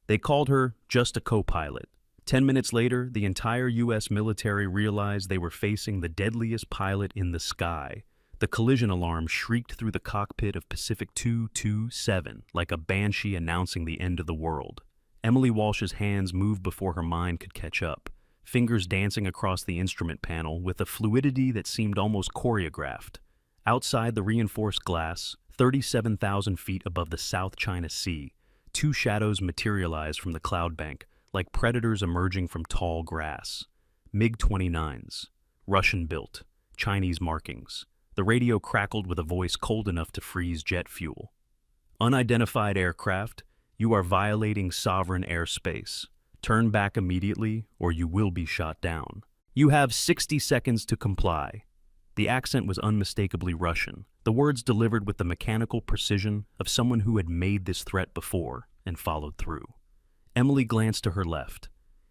They called her just a co-pilot. 10 minutes later, the entire U.S. military realized they were facing the deadliest pilot in the sky. The collision alarm shrieked through the cockpit of Pacific 227 like a banshee announcing the end of the world. Emily Walsh's hands moved before her mind could catch up, fingers dancing across the instrument panel with a fluidity that seemed almost choreographed. Outside the reinforced glass, 37,000 feet above the South China Sea, two shadows materialized from the cloud bank, like predators emerging from tall grass. MiG-29s, Russian-built, Chinese markings. The radio crackled with a voice cold enough to freeze jet fuel. Unidentified aircraft, you are violating sovereign airspace. Turn back immediately, or you will be shot down. You have 60 seconds to comply. The accent was unmistakably Russian, the words delivered with the mechanical precision of someone who had made this threat before and followed through. Emily glanced to her left.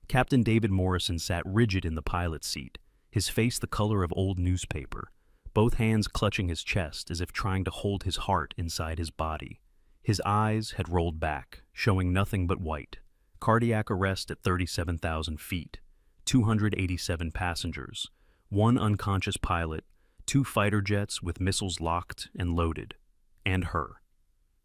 Captain David Morrison sat rigid in the pilot's seat, his face the color of old newspaper, both hands clutching his chest as if trying to hold his heart inside his body. His eyes had rolled back, showing nothing but white. Cardiac arrest at 37,000 feet, 287 passengers, one unconscious pilot, two fighter jets with missiles locked and loaded, and her.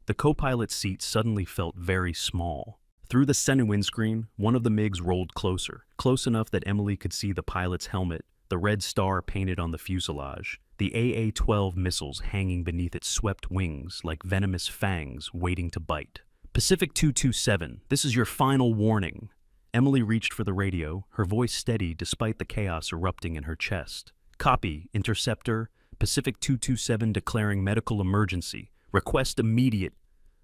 The co-pilot's seat suddenly felt very small. Through the center windscreen, one of the MiGs rolled closer, close enough that Emily could see the pilot's helmet, the red star painted on the fuselage, the AA-12 missiles hanging beneath its swept wings like venomous fangs waiting to bite. Pacific 227, this is your final warning. Emily reached for the radio, her voice steady despite the chaos erupting in her chest. Copy, Interceptor, Pacific 227 declaring medical emergency. Request immediate.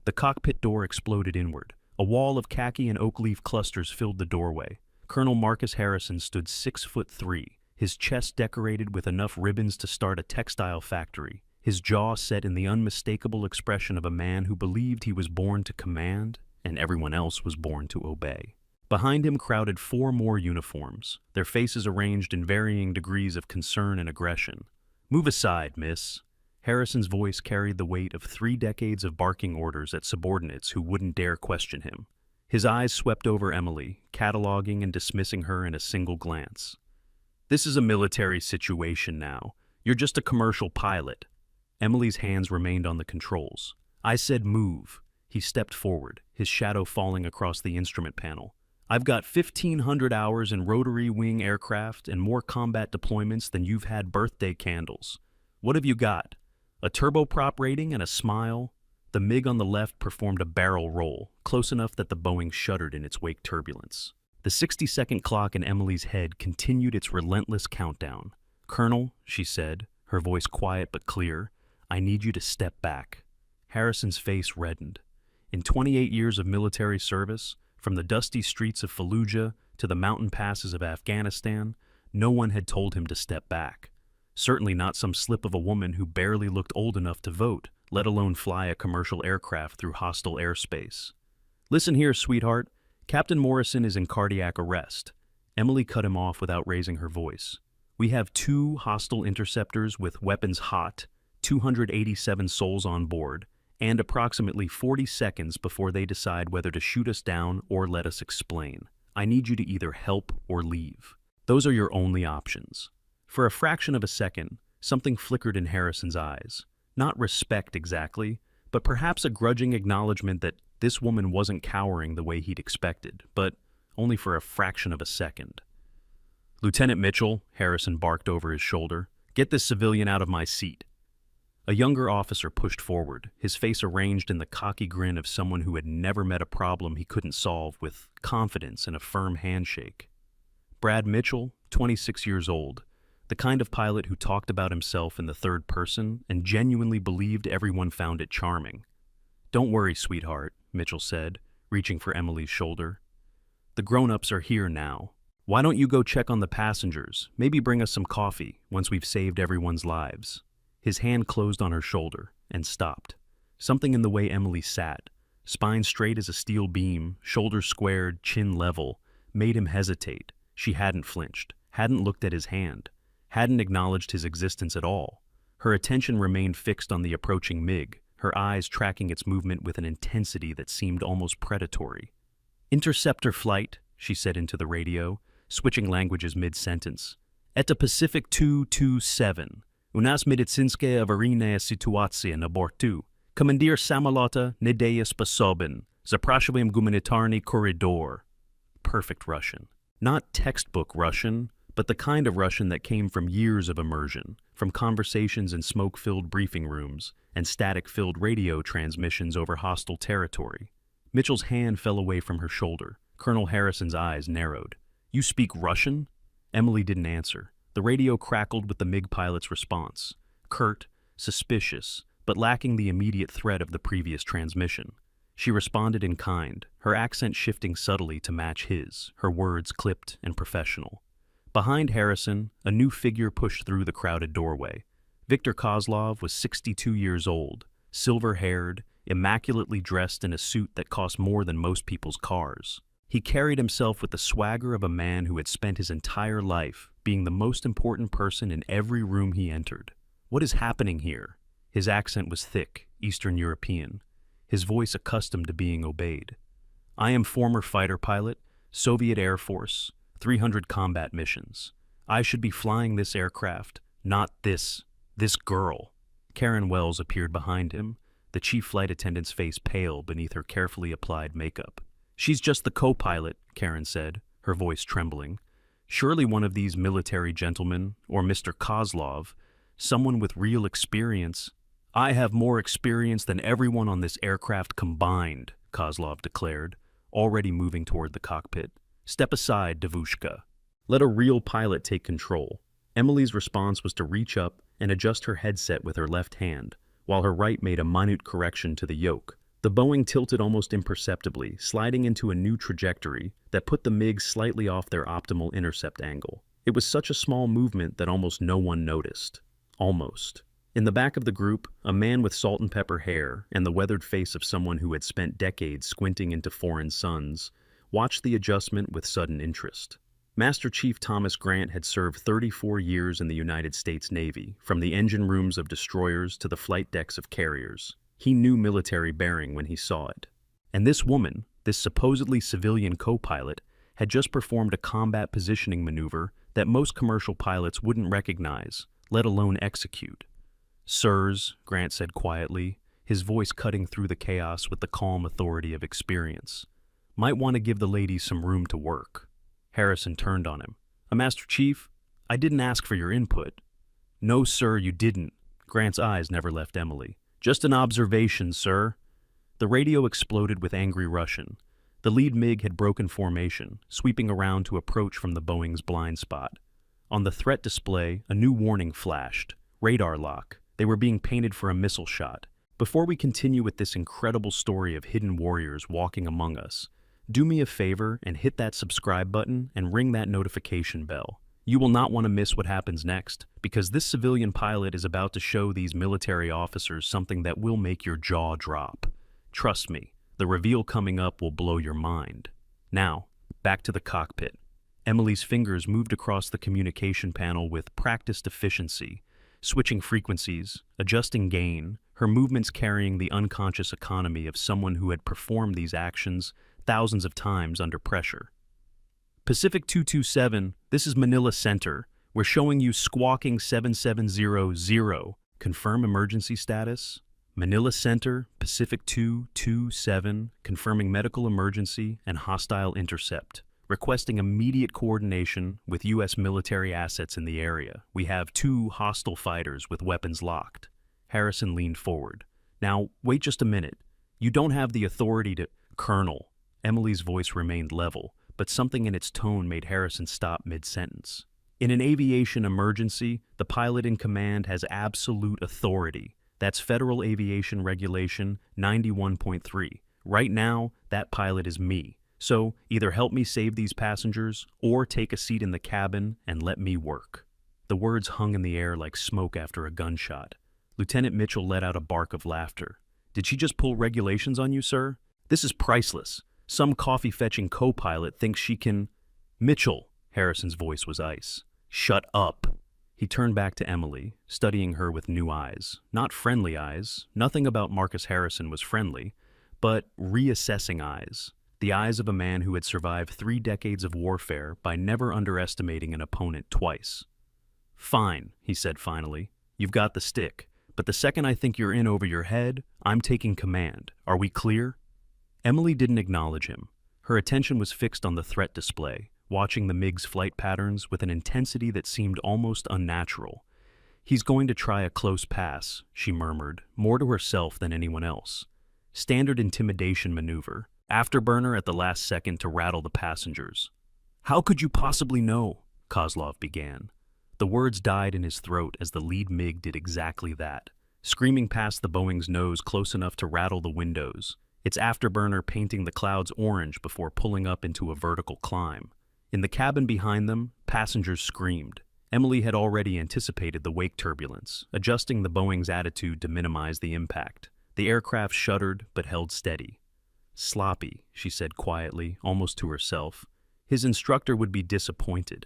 The cockpit door exploded inward. A wall of khaki and oak leaf clusters filled the doorway. Colonel Marcus Harrison stood 6'3", his chest decorated with enough ribbons to start a textile factory, his jaw set in the unmistakable expression of a man who believed he was born to command and everyone else was born to obey. Behind him crowded 4 more uniforms, their faces arranged in varying degrees of concern and aggression. Move aside, miss. Harrison's voice carried the weight of 3 decades of barking orders at subordinates who wouldn't dare question him. His eyes swept over Emily, cataloging and dismissing her in a single glance. This is a military situation now. You're just a commercial pilot. Emily's hands remained on the controls. I said move. He stepped forward, his shadow falling across the instrument panel. I've got 1,500 hours in rotary wing aircraft and more combat deployments than you've had birthday candles. What have you got? A turboprop rating and a smile? The MiG on the left performed a barrel roll, close enough that the Boeing shuddered in its wake turbulence. The 60-second clock in Emily's head continued its relentless countdown. Colonel, she said, her voice quiet but clear, I need you to step back. Harrison's face reddened. In 28 years of military service, from the dusty streets of Fallujah to the mountain passes of Afghanistan, no one had told him to step back. Certainly not some slip of a woman who barely looked old enough to vote, let alone fly a commercial aircraft through hostile airspace. Listen here, sweetheart. Captain Morrison is in cardiac arrest. Emily cut him off without raising her voice. We have 2 hostile interceptors with weapons hot, 287 souls on board, and approximately 40 seconds before they decide whether to shoot us down or let us explain. I need you to either help or leave. Those are your only options. For a fraction of a second, something flickered in Harrison's eyes. Not respect exactly, but perhaps a grudging acknowledgement that this woman wasn't cowering the way he'd expected, but only for a fraction of a second. Lieutenant Mitchell, Harrison barked over his shoulder, get this civilian out of my seat. A younger officer pushed forward, his face arranged in the cocky grin of someone who had never met a problem he couldn't solve with confidence and a firm handshake. Brad Mitchell, 26 years old, the kind of pilot who talked about himself in the third person and genuinely believed everyone found it charming. Don't worry, sweetheart, Mitchell said, reaching for Emily's shoulder. The grown-ups are here now. Why don't you go check on the passengers, maybe bring us some coffee once we've saved everyone's lives? His hand closed on her shoulder and stopped. Something in the way Emily sat, spine straight as a steel beam, shoulders squared, chin level, made him hesitate. She hadn't flinched, hadn't looked at his hand, hadn't acknowledged his existence at all. Her attention remained fixed on the approaching MiG, her eyes tracking its movement with an intensity that seemed almost predatory. Interceptor flight, she said into the radio, switching languages mid-sentence. Это Pacific 227. У нас медицинская аварийная ситуация на борту. Командир самолета недееспособен. Запрашиваем гуманитарный коридор. Perfect Russian. Not textbook Russian, but the kind of Russian that came from years of immersion, from conversations in smoke-filled briefing rooms and static-filled radio transmissions over hostile territory. Mitchell's hand fell away from her shoulder. Colonel Harrison's eyes narrowed. You speak Russian? Emily didn't answer. The radio crackled with the MiG pilot's response. Curt, suspicious, but lacking the immediate threat of the previous transmission. She responded in kind, her accent shifting subtly to match his, her words clipped and professional. Behind Harrison, a new figure pushed through the crowded doorway. Viktor Kozlov was 62 years old, silver-haired, immaculately dressed in a suit that cost more than most people's cars. He carried himself with the swagger of a man who had spent his entire life being the most important person in every room he entered. What is happening here? His accent was thick, Eastern European, his voice accustomed to being obeyed. I am former fighter pilot, Soviet Air Force, 300 combat missions. I should be flying this aircraft, not this girl. Karen Wells appeared behind him, the chief flight attendant's face pale beneath her carefully applied makeup. She's just the co-pilot, Karen said, her voice trembling. Surely one of these military gentlemen, or Mr. Kozlov, someone with real experience. I have more experience than everyone on this aircraft combined, Kozlov declared, already moving toward the cockpit. Step aside, Devushka. Let a real pilot take control. Emily's response was to reach up and adjust her headset with her left hand, while her right made a minute correction to the yoke. The Boeing tilted almost imperceptibly, sliding into a new trajectory that put the MiGs slightly off their optimal intercept angle. It was such a small movement that almost no one noticed. Almost. In the back of the group, a man with salt and pepper hair and the weathered face of someone who had spent decades squinting into foreign suns watched the adjustment with sudden interest. Master Chief Thomas Grant had served 34 years in the United States Navy, from the engine rooms of destroyers to the flight decks of carriers. He knew military bearing when he saw it. And this woman, this supposedly civilian co-pilot, had just performed a combat positioning maneuver that most commercial pilots wouldn't recognize, let alone execute. Sirs, Grant said quietly, his voice cutting through the chaos with the calm authority of experience. Might want to give the ladies some room to work. Harrison turned on him. Master Chief, I didn't ask for your input. No, sir, you didn't. Grant's eyes never left Emily. Just an observation, sir. The radio exploded with angry Russian. The lead MiG had broken formation, sweeping around to approach from the Boeing's blind spot. On the threat display, a new warning flashed. Radar lock. They were being painted for a missile shot. Before we continue with this incredible story of hidden warriors walking among us, do me a favor and hit that subscribe button and ring that notification bell. You will not want to miss what happens next, because this civilian pilot is about to show these military officers something that will make your jaw drop. Trust me, the reveal coming up will blow your mind. Now, back to the cockpit. Emily's fingers moved across the communication panel with practiced efficiency, switching frequencies, adjusting gain, her movements carrying the unconscious economy of someone who had performed these actions thousands of times under pressure. Pacific 227, this is Manila Center. We're showing you squawking 7700. Confirm emergency status. Manila Center, Pacific 227, confirming medical emergency and hostile intercept. Requesting immediate coordination with U.S. military assets in the area. We have 2 hostile fighters with weapons locked. Harrison leaned forward. Now, wait just a minute. You don't have the authority to... Colonel. Emily's voice remained level, but something in its tone made Harrison stop mid-sentence. In an aviation emergency, the pilot in command has absolute authority. That's Federal Aviation Regulation 91.3. Right now, that pilot is me. So, either help me save these passengers, or take a seat in the cabin and let me work. The words hung in the air like smoke after a gunshot. Lieutenant Mitchell let out a bark of laughter. Did she just pull regulations on you, sir? This is priceless. Some coffee-fetching co-pilot thinks she can... Mitchell, Harrison's voice was ice. Shut up. He turned back to Emily, studying her with new eyes. Not friendly eyes. Nothing about Marcus Harrison was friendly, but reassessing eyes. the eyes of a man who had survived 3 decades of warfare by never underestimating an opponent twice. "Fine," he said finally. "You've got the stick, but the second I think you're in over your head, I'm taking command. Are we clear?" Emily didn't acknowledge him. Her attention was fixed on the threat display, watching the Migs flight patterns with an intensity that seemed almost unnatural. "He's going to try a close pass," she murmured, more to herself than anyone else. Standard intimidation maneuver. Afterburner at the last second to rattle the passengers. "How could you possibly know?" Kozlov began. The words died in his throat as the lead MiG did exactly that, screaming past the Boeing's nose close enough to rattle the windows, its afterburner painting the clouds orange before pulling up into a vertical climb. In the cabin behind them, passengers screamed. Emily had already anticipated the wake turbulence, adjusting the Boeing's attitude to minimize the impact. The aircraft shuddered but held steady. "Sloppy," she said quietly, almost to herself. His instructor would be disappointed.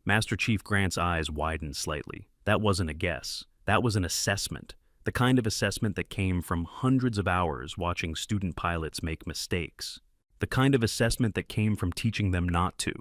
Master Chief Grant's eyes widened slightly. That wasn't a guess. That was an assessment. The kind of assessment that came from hundreds of hours watching student pilots make mistakes. The kind of assessment that came from teaching them not to.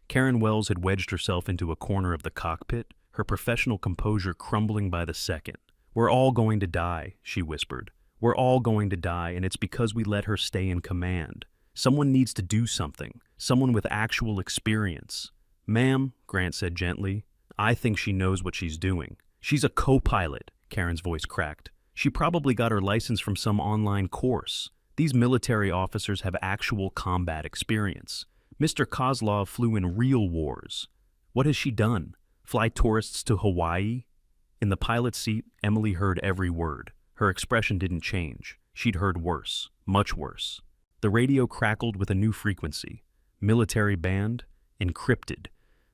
Karen Wells had wedged herself into a corner of the cockpit, her professional composure crumbling by the second. "We're all going to die," she whispered. "We're all going to die, and it's because we let her stay in command. Someone needs to do something, someone with actual experience." "Ma'am," Grant said gently, "I think she knows what she's doing." "She's a co-pilot," Karen's voice cracked. "She probably got her license from some online course. These military officers have actual combat experience. Mr. Kozlov flew in real wars. What has she done? Fly tourists to Hawaii?" In the pilot's seat, Emily heard every word. Her expression didn't change. She'd heard worse, much worse. The radio crackled with a new frequency. Military band, encrypted.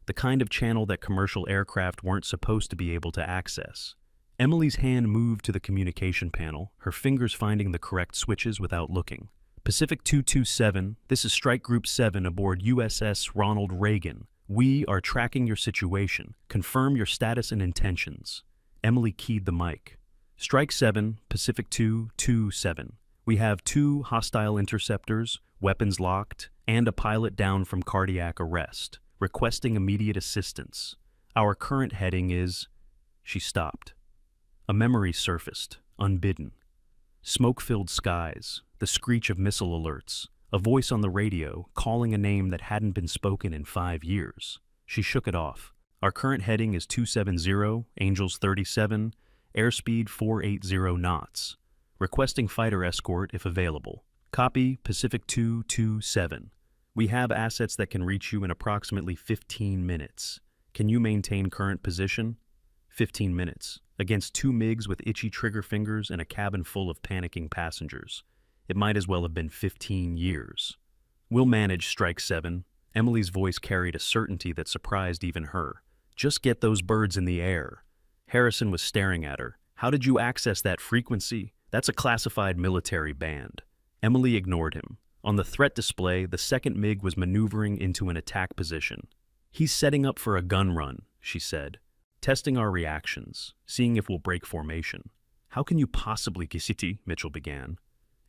The kind of channel that commercial aircraft weren't supposed to be able to access. Emily's hand moved to the communication panel, her fingers finding the correct switches without looking. "Pacific 227, this is Strike Group 7 aboard USS Ronald Reagan. We are tracking your situation. Confirm your status and intentions." Emily keyed the mic. "Strike 7, Pacific 227. We have 2 hostile interceptors, weapons locked, and a pilot down from cardiac arrest, requesting immediate assistance. Our current heading is..." She stopped. A memory surfaced, unbidden. Smoke-filled skies, the screech of missile alerts, a voice on the radio calling a name that hadn't been spoken in 5 years. She shook it off. "Our current heading is 270, Angels 37, airspeed 480 knots. Requesting fighter escort if available. Copy, Pacific 227. We have assets that can reach you in approximately 15 minutes. Can you maintain current position?" 15 minutes. Against 2 MiGs with itchy trigger fingers and a cabin full of panicking passengers. It might as well have been 15 years. "We'll manage, Strike 7. Emily's voice carried a certainty that surprised even her. "Just get those birds in the air." Harrison was staring at her. "How did you access that frequency? That's a classified military band." Emily ignored him. On the threat display, the second MiG was maneuvering into an attack position. "He's setting up for a gun run," she said. "Testing our reactions, seeing if we'll break formation." "How can you possibly, Gisiti?" Mitchell began.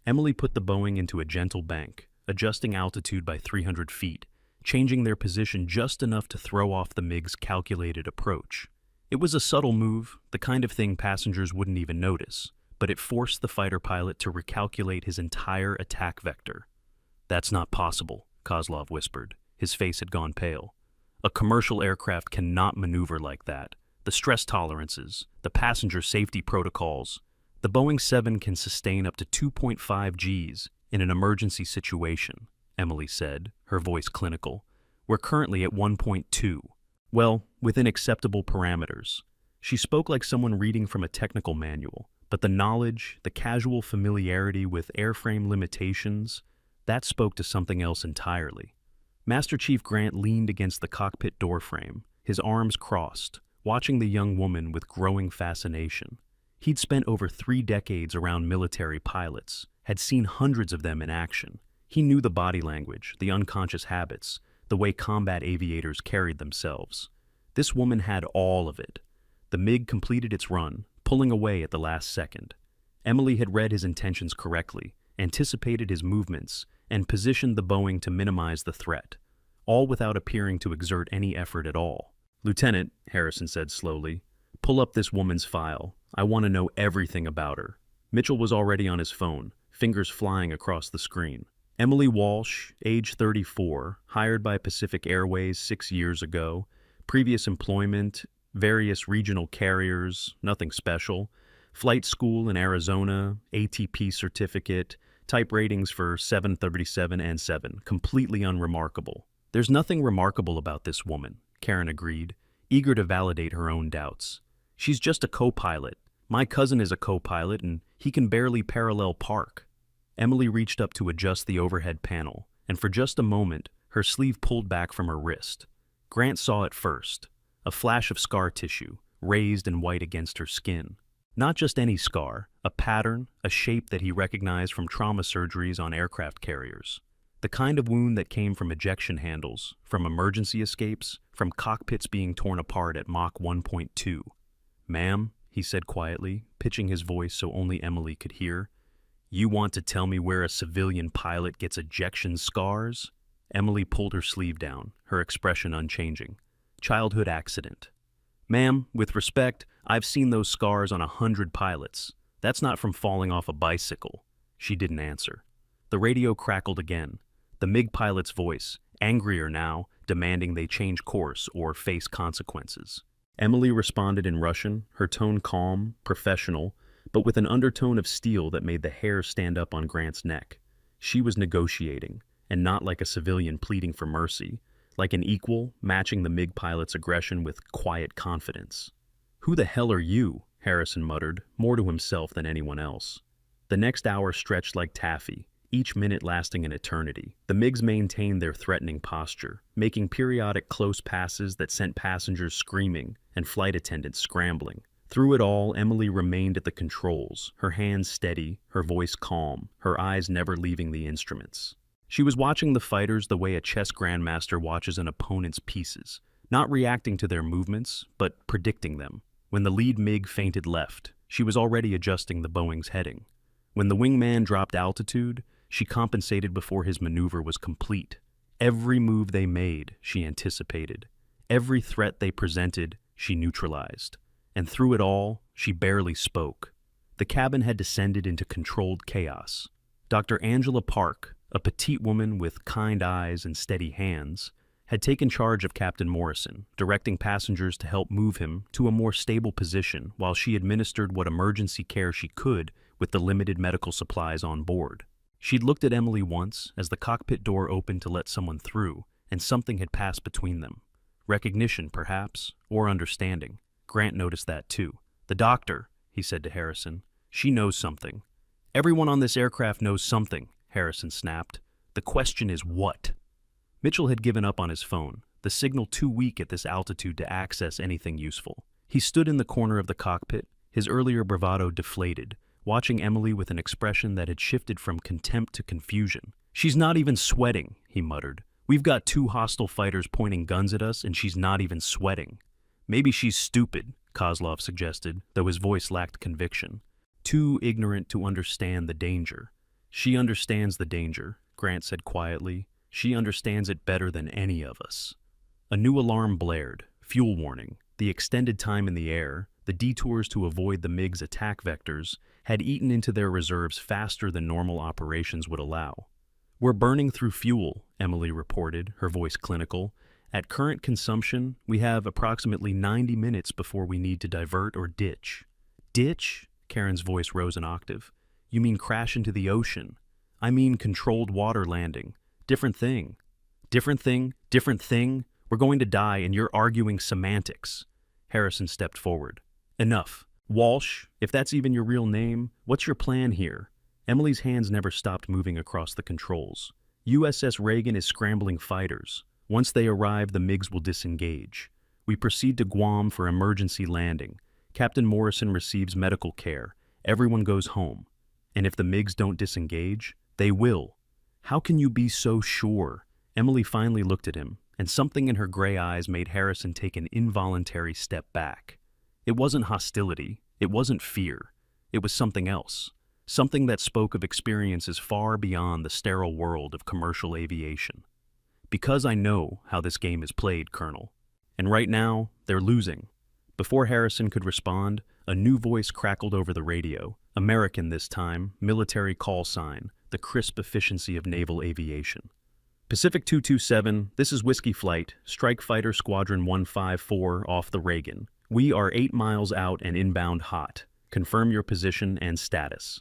Emily put the Boeing into a gentle bank, adjusting altitude by 300 feet, changing their position just enough to throw off the MiG's calculated approach. It was a subtle move, the kind of thing passengers wouldn't even notice, but it forced the fighter pilot to recalculate his entire attack vector. "That's not possible," Kozlov whispered. His face had gone pale. "A commercial aircraft cannot maneuver like that. The stress tolerances, the passenger safety protocols. The Boeing 7 can sustain up to 2.5 Gs in an emergency situation," Emily said, her voice clinical. "We're currently at 1.2. Well, within acceptable parameters." She spoke like someone reading from a technical manual, but the knowledge, the casual familiarity with airframe limitations, that spoke to something else entirely. Master Chief Grant leaned against the cockpit doorframe, his arms crossed, watching the young woman with growing fascination. He'd spent over 3 decades around military pilots, had seen hundreds of them in action. He knew the body language, the unconscious habits, the way combat aviators carried themselves. This woman had all of it. The MiG completed its run, pulling away at the last second. Emily had read his intentions correctly. anticipated his movements, and positioned the Boeing to minimize the threat, all without appearing to exert any effort at all. "Lieutenant," Harrison said slowly, "pull up this woman's file. I want to know everything about her." Mitchell was already on his phone, fingers flying across the screen. Emily Walsh, age 34, hired by Pacific Airways 6 years ago, previous employment, various regional carriers, nothing special, flight school in Arizona, ATP certificate, type ratings for 737 and 7, completely unremarkable. "There's nothing remarkable about this woman," Karen agreed, eager to validate her own doubts. "She's just a co-pilot. My cousin is a co-pilot, and he can barely parallel park." Emily reached up to adjust the overhead panel, and for just a moment, her sleeve pulled back from her wrist. Grant saw it first, a flash of scar tissue, raised and white against her skin. Not just any scar, a pattern, a shape that he recognized from trauma surgeries on aircraft carriers. The kind of wound that came from ejection handles, from emergency escapes, from cockpits being torn apart at Mach 1.2. "Ma'am," he said quietly, pitching his voice so only Emily could hear, "you want to tell me where a civilian pilot gets ejection scars?" Emily pulled her sleeve down, her expression unchanging. "Childhood accident." "Ma'am, with respect, I've seen those scars on 100 pilots. That's not from falling off a bicycle." She didn't answer. The radio crackled again. The MiG pilot's voice, angrier now, demanding they change course or face consequences. Emily responded in Russian, her tone calm, professional, but with an undertone of steel that made the hair stand up on Grant's neck. She was negotiating, and not like a civilian pleading for mercy, like an equal, matching the MiG pilot's aggression with quiet confidence. "Who the hell are you?" Harrison muttered, more to himself than anyone else. The next hour stretched like taffy, each minute lasting an eternity. The MiGs maintained their threatening posture, making periodic close passes that sent passengers screaming and flight attendants scrambling. Through it all, Emily remained at the controls, her hands steady, her voice calm, her eyes never leaving the instruments. She was watching the fighters the way a chess grandmaster watches an opponent's pieces, not reacting to their movements, but predicting them. When the lead MiG feinted left, she was already adjusting the Boeing's heading. When the wingman dropped altitude, she compensated before his maneuver was complete. Every move they made, she anticipated. Every threat they presented, she neutralized. And through it all, she barely spoke. The cabin had descended into controlled chaos. Dr. Angela Park, a petite woman with kind eyes and steady hands, had taken charge of Captain Morrison, directing passengers to help move him to a more stable position while she administered what emergency care she could with the limited medical supplies on board. She'd looked at Emily once as the cockpit door opened to let someone through, and something had passed between them. Recognition, perhaps, or understanding. Grant noticed that too. "The doctor," he said to Harrison. "She knows something." "Everyone on this aircraft knows something," Harrison snapped. "The question is what?" Mitchell had given up on his phone, the signal too weak at this altitude to access anything useful. He stood in the corner of the cockpit, his earlier bravado deflated, watching Emily with an expression that had shifted from contempt to confusion. "She's not even sweating," he muttered. "We've got 2 hostile fighters pointing guns at us, and she's not even sweating." "Maybe she's stupid," Kozlov suggested, though his voice lacked conviction. "Too ignorant to understand the danger." "She understands the danger," Grant said quietly. "She understands it better than any of us." A new alarm blared, fuel warning. The extended time in the air, the detours to avoid the MiG's attack vectors, had eaten into their reserves faster than normal operations would allow. "We're burning through fuel," Emily reported, her voice clinical. "At current consumption, we have approximately 90 minutes before we need to divert or ditch." "Ditch?" Karen's voice rose an octave. "You mean crash into the ocean? I mean controlled water landing. Different thing." "Different thing? Different thing? We're going to die and you're arguing semantics." Harrison stepped forward. "Enough. Walsh, if that's even your real name, what's your plan here?" Emily's hands never stopped moving across the controls. "USS Reagan is scrambling fighters. Once they arrive, the MiGs will disengage. We proceed to Guam for emergency landing. Captain Morrison receives medical care. Everyone goes home. And if the MiGs don't disengage, they will." "How can you be so sure?" Emily finally looked at him, and something in her gray eyes made Harrison take an involuntary step back. It wasn't hostility. It wasn't fear. It was something else. something that spoke of experiences far beyond the sterile world of commercial aviation. "Because I know how this game is played, Colonel. And right now, they're losing." Before Harrison could respond, a new voice crackled over the radio. American this time, military call sign, the crisp efficiency of naval aviation. "Pacific 227, this is Whiskey Flight, Strike Fighter Squadron 154 off the Reagan. We are 8 miles out and inbound hot. Confirm your position and status."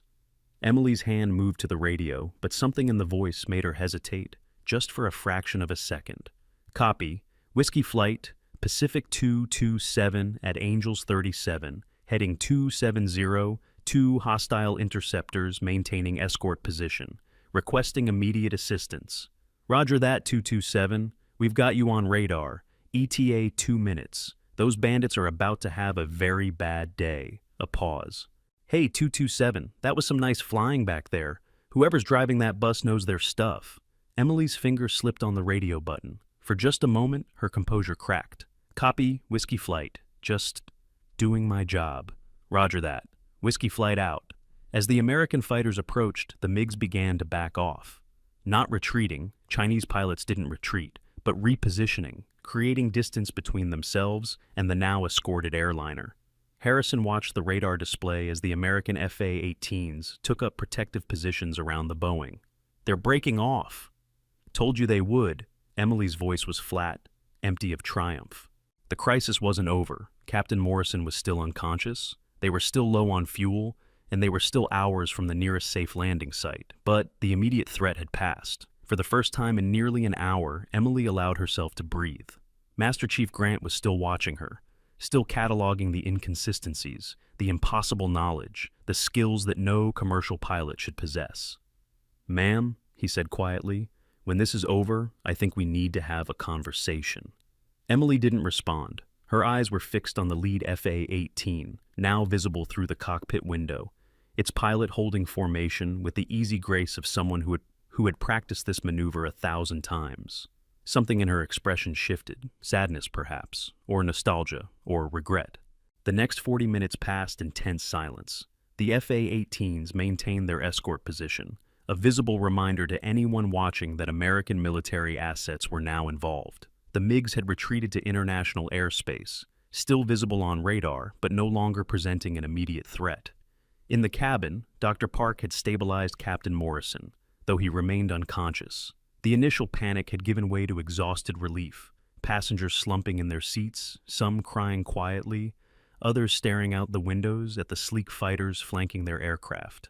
Emily's hand moved to the radio, but something in the voice made her hesitate, just for a fraction of a second. "Copy. Whiskey Flight, Pacific 227 at Angels 37, heading 270, 2 hostile interceptors maintaining escort position, requesting immediate assistance." "Roger that, 227. We've got you on radar. ETA 2 minutes. Those bandits are about to have a very bad day." A pause. "Hey, 227, that was some nice flying back there. Whoever's driving that bus knows their stuff." Emily's finger slipped on the radio button. For just a moment, her composure cracked. "Copy, Whiskey Flight. Just doing my job." "Roger that. Whiskey Flight out." As the American fighters approached, the Migs began to back off. Not retreating, Chinese pilots didn't retreat, but repositioning, creating distance between themselves and the now escorted airliner. Harrison watched the radar display as the American FA-18s took up protective positions around the Boeing. "They're breaking off." "Told you they would." Emily's voice was flat, empty of triumph. The crisis wasn't over. Captain Morrison was still unconscious. They were still low on fuel, and they were still hours from the nearest safe landing site. But the immediate threat had passed. For the first time in nearly an hour, Emily allowed herself to breathe. Master Chief Grant was still watching her, still cataloging the inconsistencies, the impossible knowledge, the skills that no commercial pilot should possess. "Ma'am," he said quietly, "when this is over, I think we need to have a conversation." Emily didn't respond. Her eyes were fixed on the lead FA-18, now visible through the cockpit window, its pilot holding formation with the easy grace of someone who had practiced this maneuver 1,000 times. Something in her expression shifted, sadness perhaps, or nostalgia, or regret. The next 40 minutes passed in tense silence. The FA-18s maintained their escort position, a visible reminder to anyone watching that American military assets were now involved. The Migs had retreated to international airspace, still visible on radar, but no longer presenting an immediate threat. In the cabin, Dr. Park had stabilized Captain Morrison, though he remained unconscious. The initial panic had given way to exhausted relief, passengers slumping in their seats, some crying quietly, others staring out the windows at the sleek fighters flanking their aircraft.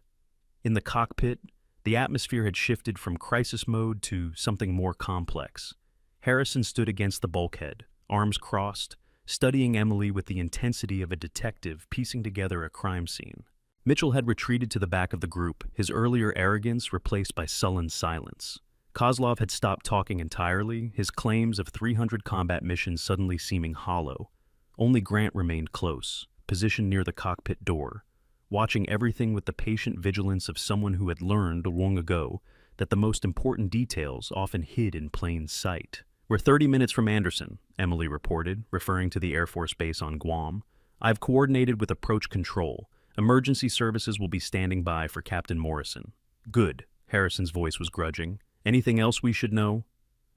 In the cockpit, the atmosphere had shifted from crisis mode to something more complex. Harrison stood against the bulkhead, arms crossed, studying Emily with the intensity of a detective piecing together a crime scene. Mitchell had retreated to the back of the group, his earlier arrogance replaced by sullen silence. Kozlov had stopped talking entirely, his claims of 300 combat missions suddenly seeming hollow. Only Grant remained close, positioned near the cockpit door, watching everything with the patient vigilance of someone who had learned long ago that the most important details often hid in plain sight. "We're 30 minutes from Anderson," Emily reported, referring to the Air Force Base on Guam. "I've coordinated with approach control. Emergency services will be standing by for Captain Morrison." "Good." Harrison's voice was grudging. "Anything else we should know?"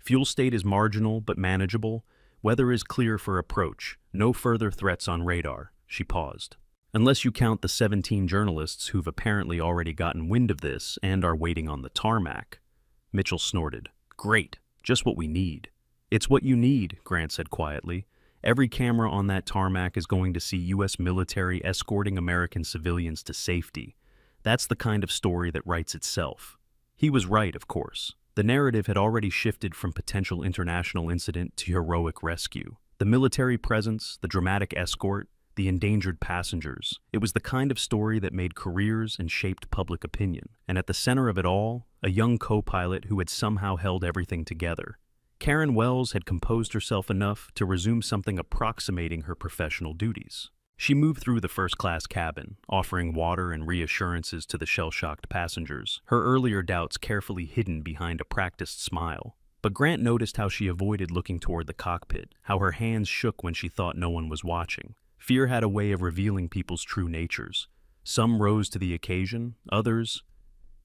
"Fuel state is marginal but manageable. Weather is clear for approach. No further threats on radar." She paused. "Unless you count the 17 journalists who've apparently already gotten wind of this and are waiting on the tarmac." Mitchell snorted. "Great. Just what we need." "It's what you need," Grant said quietly. "Every camera on that tarmac is going to see U.S. military escorting American civilians to safety. That's the kind of story that writes itself." He was right, of course. The narrative had already shifted from potential international incident to heroic rescue. The military presence, the dramatic escort, the endangered passengers. It was the kind of story that made careers and shaped public opinion. And at the center of it all, a young co-pilot who had somehow held everything together. Karen Wells had composed herself enough to resume something approximating her professional duties. She moved through the first-class cabin, offering water and reassurances to the shell-shocked passengers, her earlier doubts carefully hidden behind a practiced smile. But Grant noticed how she avoided looking toward the cockpit, how her hands shook when she thought no one was watching. Fear had a way of revealing people's true natures. Some rose to the occasion, others—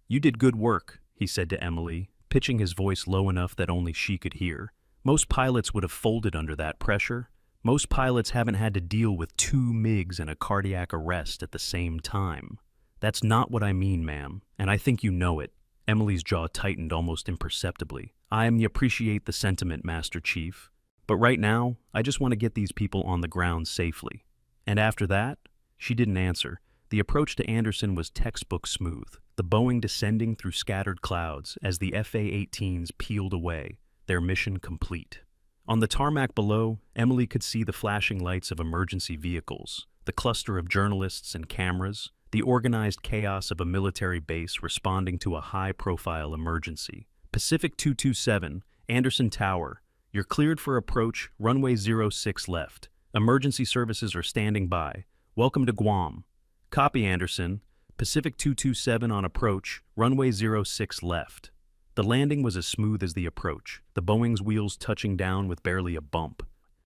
"You did good work," he said to Emily, pitching his voice low enough that only she could hear. Most pilots would have folded under that pressure. Most pilots haven't had to deal with 2 Migs and a cardiac arrest at the same time. "That's not what I mean, ma'am, and I think you know it." Emily's jaw tightened almost imperceptibly. "I appreciate the sentiment, Master Chief. But right now, I just want to get these people on the ground safely." And after that, she didn't answer. The approach to Anderson was textbook smooth, the Boeing descending through scattered clouds as the FA-18s peeled away, their mission complete. On the tarmac below, Emily could see the flashing lights of emergency vehicles, the cluster of journalists and cameras, the organized chaos of a military base responding to a high-profile emergency. "Pacific 227, Anderson Tower. You're cleared for approach, runway 06 left. Emergency services are standing by. Welcome to Guam." "Copy, Anderson. Pacific 227 on approach, runway 06 left." The landing was as smooth as the approach, the Boeing's wheels touching down with barely a bump.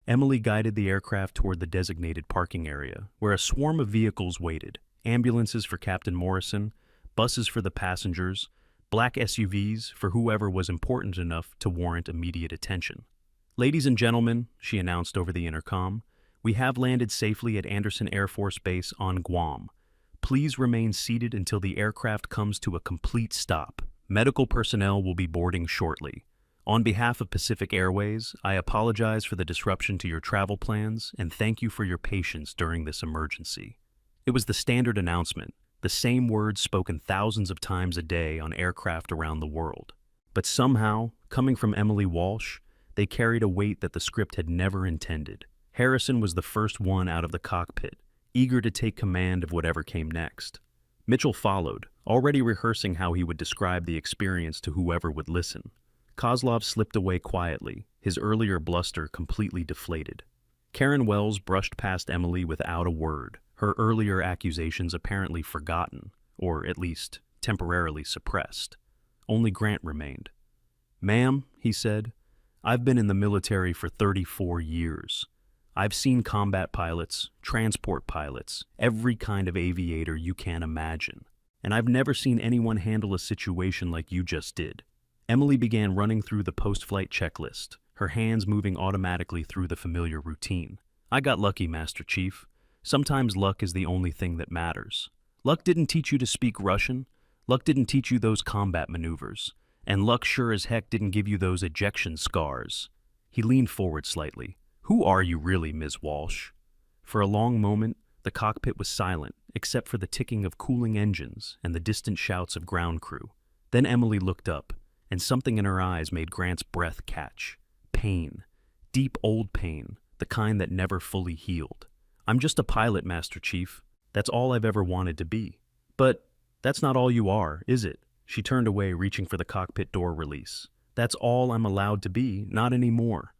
Emily guided the aircraft toward the designated parking area, where a swarm of vehicles waited. Ambulances for Captain Morrison, buses for the passengers, black SUVs for whoever was important enough to warrant immediate attention. "Ladies and gentlemen," she announced over the intercom, "we have landed safely at Anderson Air Force Base on Guam. Please remain seated until the aircraft comes to a complete stop. Medical personnel will be boarding shortly. On behalf of Pacific Airways, I apologize for the disruption to your travel plans and thank you for your patience during this emergency." It was the standard announcement, the same words spoken thousands of times a day on aircraft around the world. But somehow, coming from Emily Walsh, they carried a weight that the script had never intended. Harrison was the first one out of the cockpit, eager to take command of whatever came next. Mitchell followed, already rehearsing how he would describe the experience to whoever would listen. Kozlov slipped away quietly, his earlier bluster completely deflated. Karen Wells brushed past Emily without a word, her earlier accusations apparently forgotten, or at least temporarily suppressed. Only Grant remained. "Ma'am," he said, "I've been in the military for 34 years. I've seen combat pilots, transport pilots, every kind of aviator you can imagine. And I've never seen anyone handle a situation like you just did." Emily began running through the post-flight checklist, her hands moving automatically through the familiar routine. "I got lucky, Master Chief. Sometimes luck is the only thing that matters. Luck didn't teach you to speak Russian. Luck didn't teach you those combat maneuvers. And luck sure as heck didn't give you those ejection scars." He leaned forward slightly. "Who are you really, Ms. Walsh?" For a long moment, the cockpit was silent, except for the ticking of cooling engines and the distant shouts of ground crew. Then Emily looked up, and something in her eyes made Grant's breath catch. Pain. Deep old pain, the kind that never fully healed. "I'm just a pilot, Master Chief. That's all I've ever wanted to be." "But that's not all you are, is it?" She turned away, reaching for the cockpit door release. "That's all I'm allowed to be, not anymore."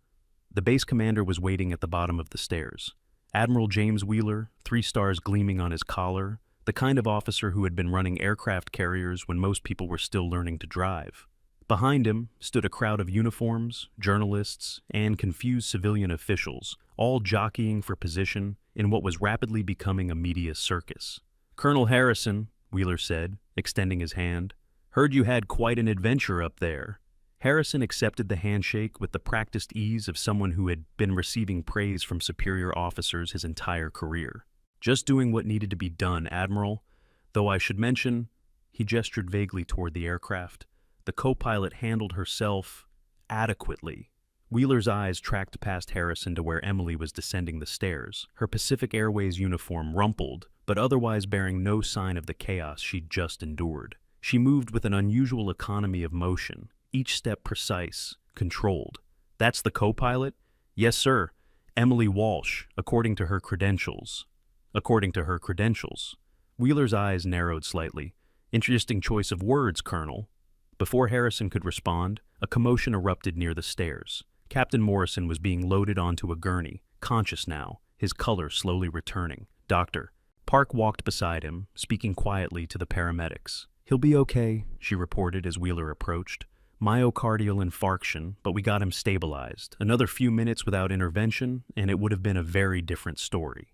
The base commander was waiting at the bottom of the stairs. Admiral James Wheeler, 3 stars gleaming on his collar, the kind of officer who had been running aircraft carriers when most people were still learning to drive. Behind him stood a crowd of uniforms, journalists, and confused civilian officials, all jockeying for position in what was rapidly becoming a media circus. "Colonel Harrison," Wheeler said, extending his hand, "heard you had quite an adventure up there." Harrison accepted the handshake with the practiced ease of someone who had been receiving praise from superior officers his entire career. "Just doing what needed to be done, Admiral. Though I should mention," he gestured vaguely toward the aircraft, "the co-pilot handled herself adequately." Wheeler's eyes tracked past Harrison to where Emily was descending the stairs, her Pacific Airways uniform rumpled, but otherwise bearing no sign of the chaos she'd just endured. She moved with an unusual economy of motion, each step precise, controlled. "That's the co-pilot?" "Yes, sir. Emily Walsh, according to her credentials." "According to her credentials." Wheeler's eyes narrowed slightly. "Interesting choice of words, Colonel." Before Harrison could respond, a commotion erupted near the stairs. Captain Morrison was being loaded onto a gurney, conscious now, his color slowly returning. "Doctor." Park walked beside him, speaking quietly to the paramedics. "He'll be okay," she reported as Wheeler approached. "Myocardial infarction, but we got him stabilized. Another few minutes without intervention, and it would have been a very different story."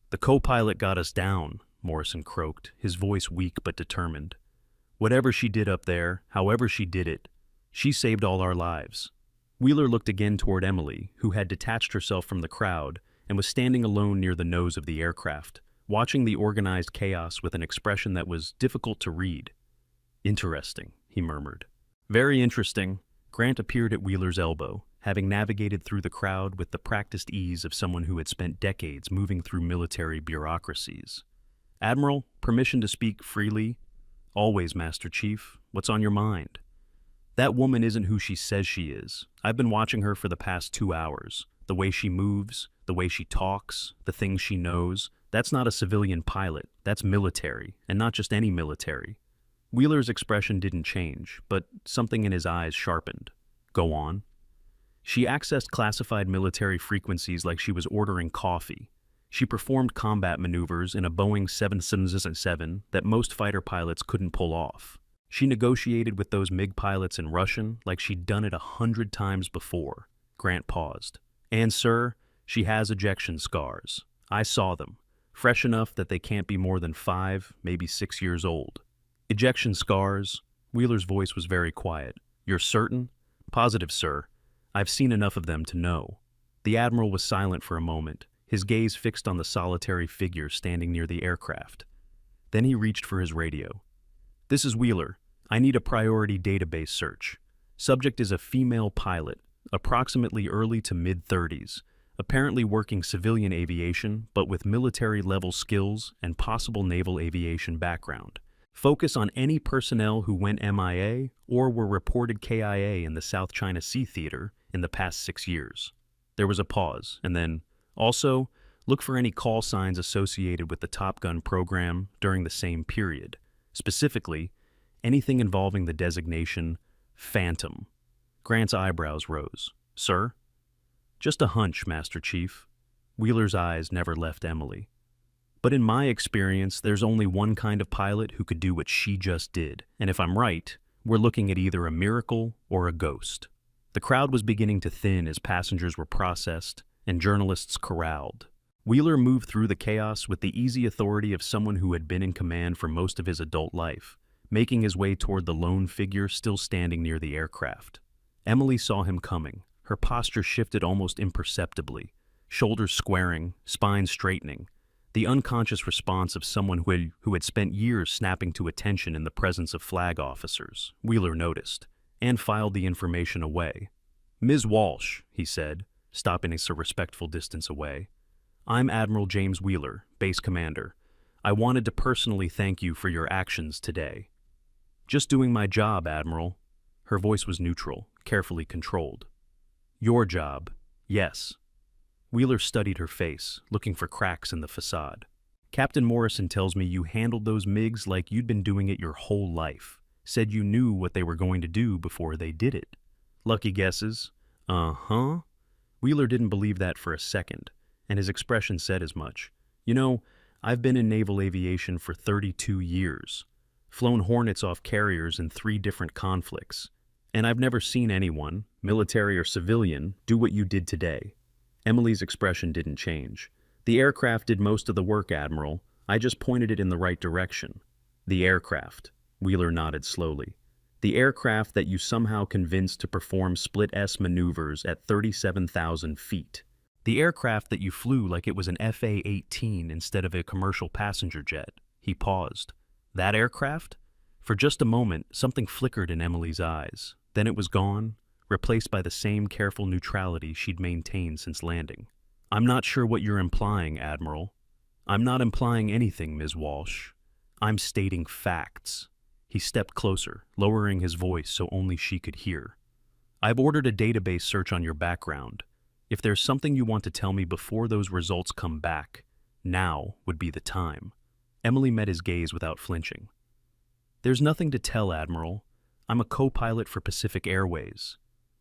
"The co-pilot got us down," Morrison croaked, his voice weak but determined. "Whatever she did up there, however she did it, she saved all our lives." Wheeler looked again toward Emily, who had detached herself from the crowd and was standing alone near the nose of the aircraft, watching the organized chaos with an expression that was difficult to read. "Interesting," he murmured. "Very interesting." Grant appeared at Wheeler's elbow, having navigated through the crowd with the practiced ease of someone who had spent decades moving through military bureaucracies. "Admiral, permission to speak freely?" "Always, Master Chief. What's on your mind?" "That woman isn't who she says she is. I've been watching her for the past 2 hours. The way she moves, the way she talks, the things she knows. That's not a civilian pilot. That's military, and not just any military." Wheeler's expression didn't change, but something in his eyes sharpened. "Go on." "She accessed classified military frequencies like she was ordering coffee. She performed combat maneuvers in a Boeing 777 that most fighter pilots couldn't pull off. She negotiated with those MiG pilots in Russian like she'd done it 100 times before." Grant paused. "And, sir, she has ejection scars. I saw them. Fresh enough that they can't be more than 5, maybe 6 years old." "Ejection scars?" Wheeler's voice was very quiet. "You're certain?" "Positive, sir. I've seen enough of them to know." The Admiral was silent for a moment, his gaze fixed on the solitary figure standing near the aircraft. Then he reached for his radio. "This is Wheeler. I need a priority database search. Subject is a female pilot, approximately early to mid-30s, apparently working civilian aviation but with military-level skills and possible naval aviation background. Focus on any personnel who went MIA or were reported KIA in the South China Sea Theater in the past 6 years." There was a pause, and then, "Also, look for any call signs associated with the Top Gun program during the same period. Specifically, anything involving the designation Phantom." Grant's eyebrows rose. "Sir?" "Just a hunch, Master Chief." Wheeler's eyes never left Emily. "But in my experience, there's only one kind of pilot who could do what she just did, and if I'm right, we're looking at either a miracle or a ghost." The crowd was beginning to thin as passengers were processed and journalists corralled. Wheeler moved through the chaos with the easy authority of someone who had been in command for most of his adult life, making his way toward the lone figure still standing near the aircraft. Emily saw him coming. Her posture shifted almost imperceptibly, shoulders squaring, spine straightening, the unconscious response of someone who had spent years snapping to attention in the presence of flag officers. Wheeler noticed, and filed the information away. "Ms. Walsh," he said, stopping a respectful distance away. "I'm Admiral James Wheeler, Base Commander. I wanted to personally thank you for your actions today." "Just doing my job, Admiral." Her voice was neutral, carefully controlled. "Your job, yes." Wheeler studied her face, looking for cracks in the facade. "Captain Morrison tells me you handled those MiGs like you'd been doing it your whole life. Said you knew what they were going to do before they did it." "Lucky guesses." "Uh-huh." Wheeler didn't believe that for a second, and his expression said as much. "You know, I've been in naval aviation for 32 years, flown Hornets off carriers in 3 different conflicts, and I've never seen anyone, military or civilian, do what you did today." Emily's expression didn't change. "The aircraft did most of the work, Admiral. I just pointed it in the right direction." "The aircraft," Wheeler nodded slowly. "The aircraft that you somehow convinced to perform split-S maneuvers at 37,000 feet. The aircraft that you flew like it was an FA-18 instead of a commercial passenger jet." He paused. "That aircraft?" For just a moment, something flickered in Emily's eyes. Then it was gone, replaced by the same careful neutrality she'd maintained since landing. "I'm not sure what you're implying, Admiral." "I'm not implying anything, Ms. Walsh. I'm stating facts." He stepped closer, lowering his voice so only she could hear. "I've ordered a database search on your background. If there's something you want to tell me before those results come back, now would be the time." Emily met his gaze without flinching. "There's nothing to tell, Admiral. I'm a co-pilot for Pacific Airways.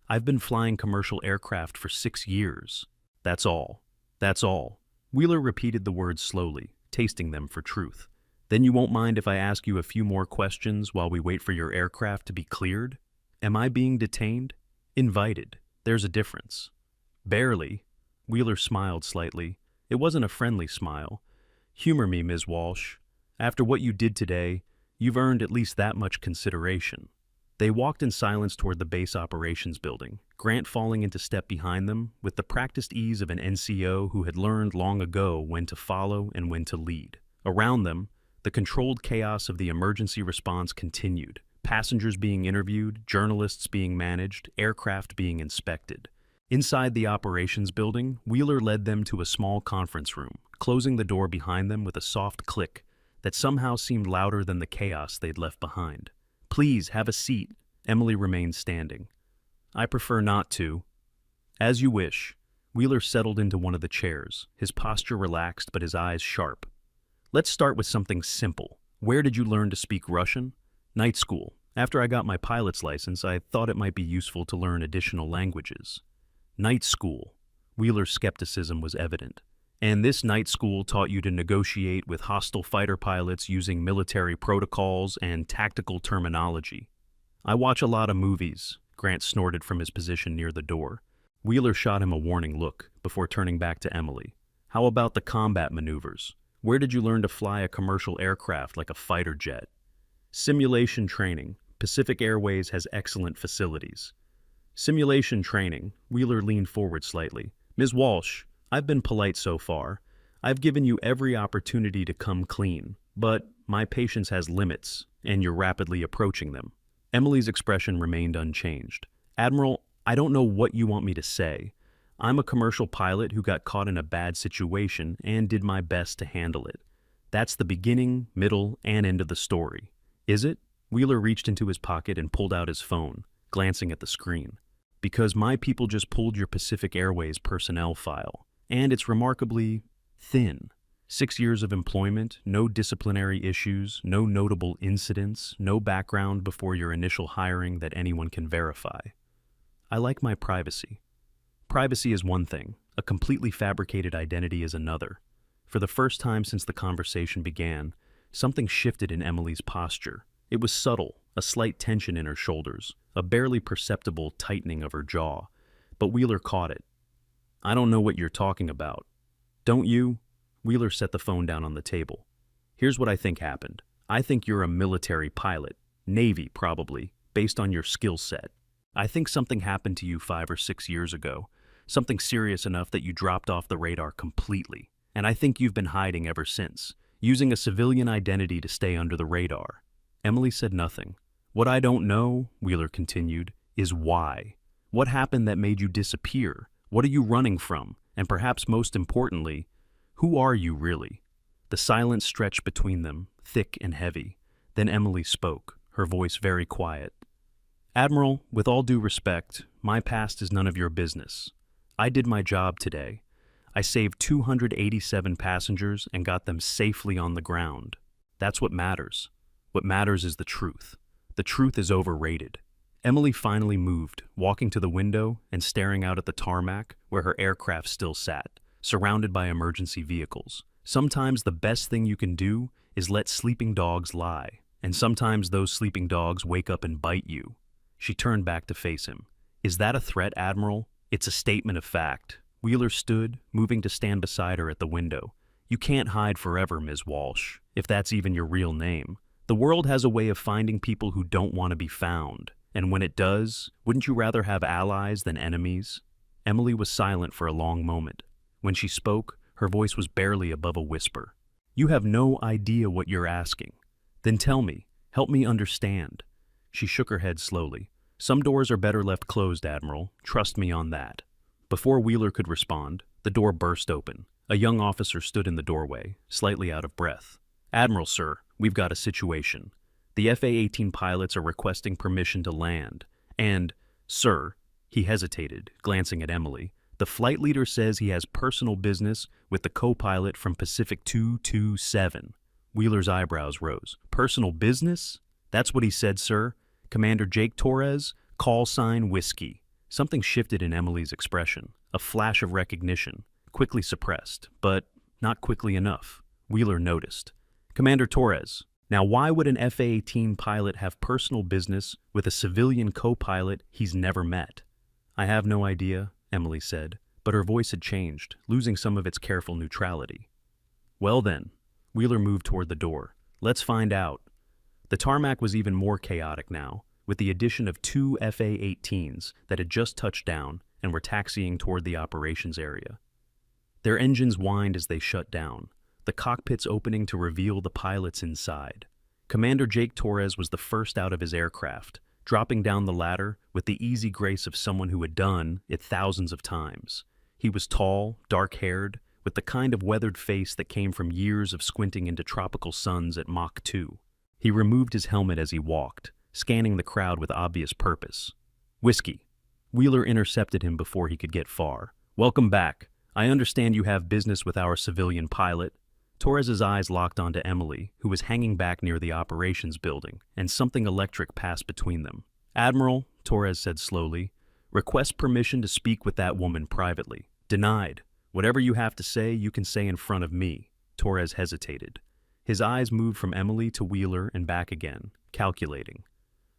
I've been flying commercial aircraft for 6 years. That's all. That's all." Wheeler repeated the words slowly, tasting them for truth. "Then you won't mind if I ask you a few more questions while we wait for your aircraft to be cleared? Am I being detained? Invited. There's a difference." "Barely." Wheeler smiled slightly. It wasn't a friendly smile. "Humor me, Ms. Walsh. After what you did today, you've earned at least that much consideration." They walked in silence toward the base operations building, Grant falling into step behind them with the practiced ease of an NCO who had learned long ago when to follow and when to lead. Around them, the controlled chaos of the emergency response continued, passengers being interviewed, journalists being managed, aircraft being inspected. Inside the operations building, Wheeler led them to a small conference room, closing the door behind them with a soft click that somehow seemed louder than the chaos they'd left behind. "Please, have a seat." Emily remained standing. "I prefer not to." "As you wish." Wheeler settled into one of the chairs, his posture relaxed but his eyes sharp. "Let's start with something simple. Where did you learn to speak Russian?" "Night school. After I got my pilot's license, I thought it might be useful to learn additional languages." "Night school." Wheeler's skepticism was evident. "And this night school taught you to negotiate with hostile fighter pilots using military protocols and tactical terminology." "I watch a lot of movies," Grant snorted from his position near the door. Wheeler shot him a warning look before turning back to Emily. "How about the combat maneuvers? Where did you learn to fly a commercial aircraft like a fighter jet?" "Simulation training. Pacific Airways has excellent facilities." "Simulation training." Wheeler leaned forward slightly. "Ms. Walsh, I've been polite so far. I've given you every opportunity to come clean, but my patience has limits, and you're rapidly approaching them." Emily's expression remained unchanged. "Admiral, I don't know what you want me to say. I'm a commercial pilot who got caught in a bad situation and did my best to handle it. That's the beginning, middle, and end of the story." "Is it?" Wheeler reached into his pocket and pulled out his phone, glancing at the screen. "Because my people just pulled your Pacific Airways personnel file, and it's remarkably thin. 6 years of employment, no disciplinary issues, no notable incidents, no background before your initial hiring that anyone can verify. I like my privacy." Privacy is one thing, a completely fabricated identity is another. For the first time since the conversation began, something shifted in Emily's posture. It was subtle, a slight tension in her shoulders, a barely perceptible tightening of her jaw, but Wheeler caught it. "I don't know what you're talking about." "Don't you?" Wheeler set the phone down on the table. "Here's what I think happened. I think you're a military pilot, Navy probably, based on your skill set. I think something happened to you 5 or 6 years ago, something serious enough that you dropped off the radar completely, and I think you've been hiding ever since, using a civilian identity to stay under the radar." Emily said nothing. "What I don't know," Wheeler continued, "is why. What happened that made you disappear? What are you running from? And perhaps most importantly, who are you really?" The silence stretched between them, thick and heavy. Then Emily spoke, her voice very quiet. "Admiral, with all due respect, my past is none of your business. I did my job today. I saved 287 passengers and got them safely on the ground. That's what matters. What matters is the truth. The truth is overrated." Emily finally moved, walking to the window and staring out at the tarmac where her aircraft still sat, surrounded by emergency vehicles. Sometimes the best thing you can do is let sleeping dogs lie, and sometimes those sleeping dogs wake up and bite you. She turned back to face him. "Is that a threat, Admiral?" "It's a statement of fact." Wheeler stood, moving to stand beside her at the window. "You can't hide forever, Ms. Walsh, if that's even your real name. The world has a way of finding people who don't want to be found, and when it does, wouldn't you rather have allies than enemies?" Emily was silent for a long moment. When she spoke, her voice was barely above a whisper. "You have no idea what you're asking. Then tell me, help me understand." She shook her head slowly. "Some doors are better left closed, Admiral. Trust me on that." Before Wheeler could respond, the door burst open. A young officer stood in the doorway, slightly out of breath. "Admiral, sir, we've got a situation. The FA-18 pilots are requesting permission to land. And, sir," he hesitated, glancing at Emily, "the flight leader says he has personal business with the co-pilot from Pacific 227. Wheeler's eyebrows rose. "Personal business?" "That's what he said, sir. Commander Jake Torres, call sign Whiskey." Something shifted in Emily's expression, a flash of recognition, quickly suppressed, but not quickly enough. Wheeler noticed. "Commander Torres, now why would an FA-18 pilot have personal business with a civilian co-pilot he's never met?" "I have no idea," Emily said, but her voice had changed, losing some of its careful neutrality. "Well then," Wheeler moved toward the door. Let's find out. The tarmac was even more chaotic now, with the addition of two FA-18s that had just touched down and were taxiing toward the operations area. Their engines whined as they shut down, the cockpits opening to reveal the pilots inside. Commander Jake Torres was the first out of his aircraft, dropping down the ladder with the easy grace of someone who had done it thousands of times. He was tall, dark-haired, with the kind of weathered face that came from years of squinting into tropical suns at Mach 2. He removed his helmet as he walked, scanning the crowd with obvious purpose. "Whiskey." Wheeler intercepted him before he could get far. "Welcome back. I understand you have business with our civilian pilot." Torres's eyes locked onto Emily, who was hanging back near the operations building, and something electric passed between them. "Admiral," Torres said slowly, "request permission to speak with that woman privately." "Denied. Whatever you have to say, you can say in front of me." Torres hesitated. His eyes moved from Emily to Wheeler and back again, calculating.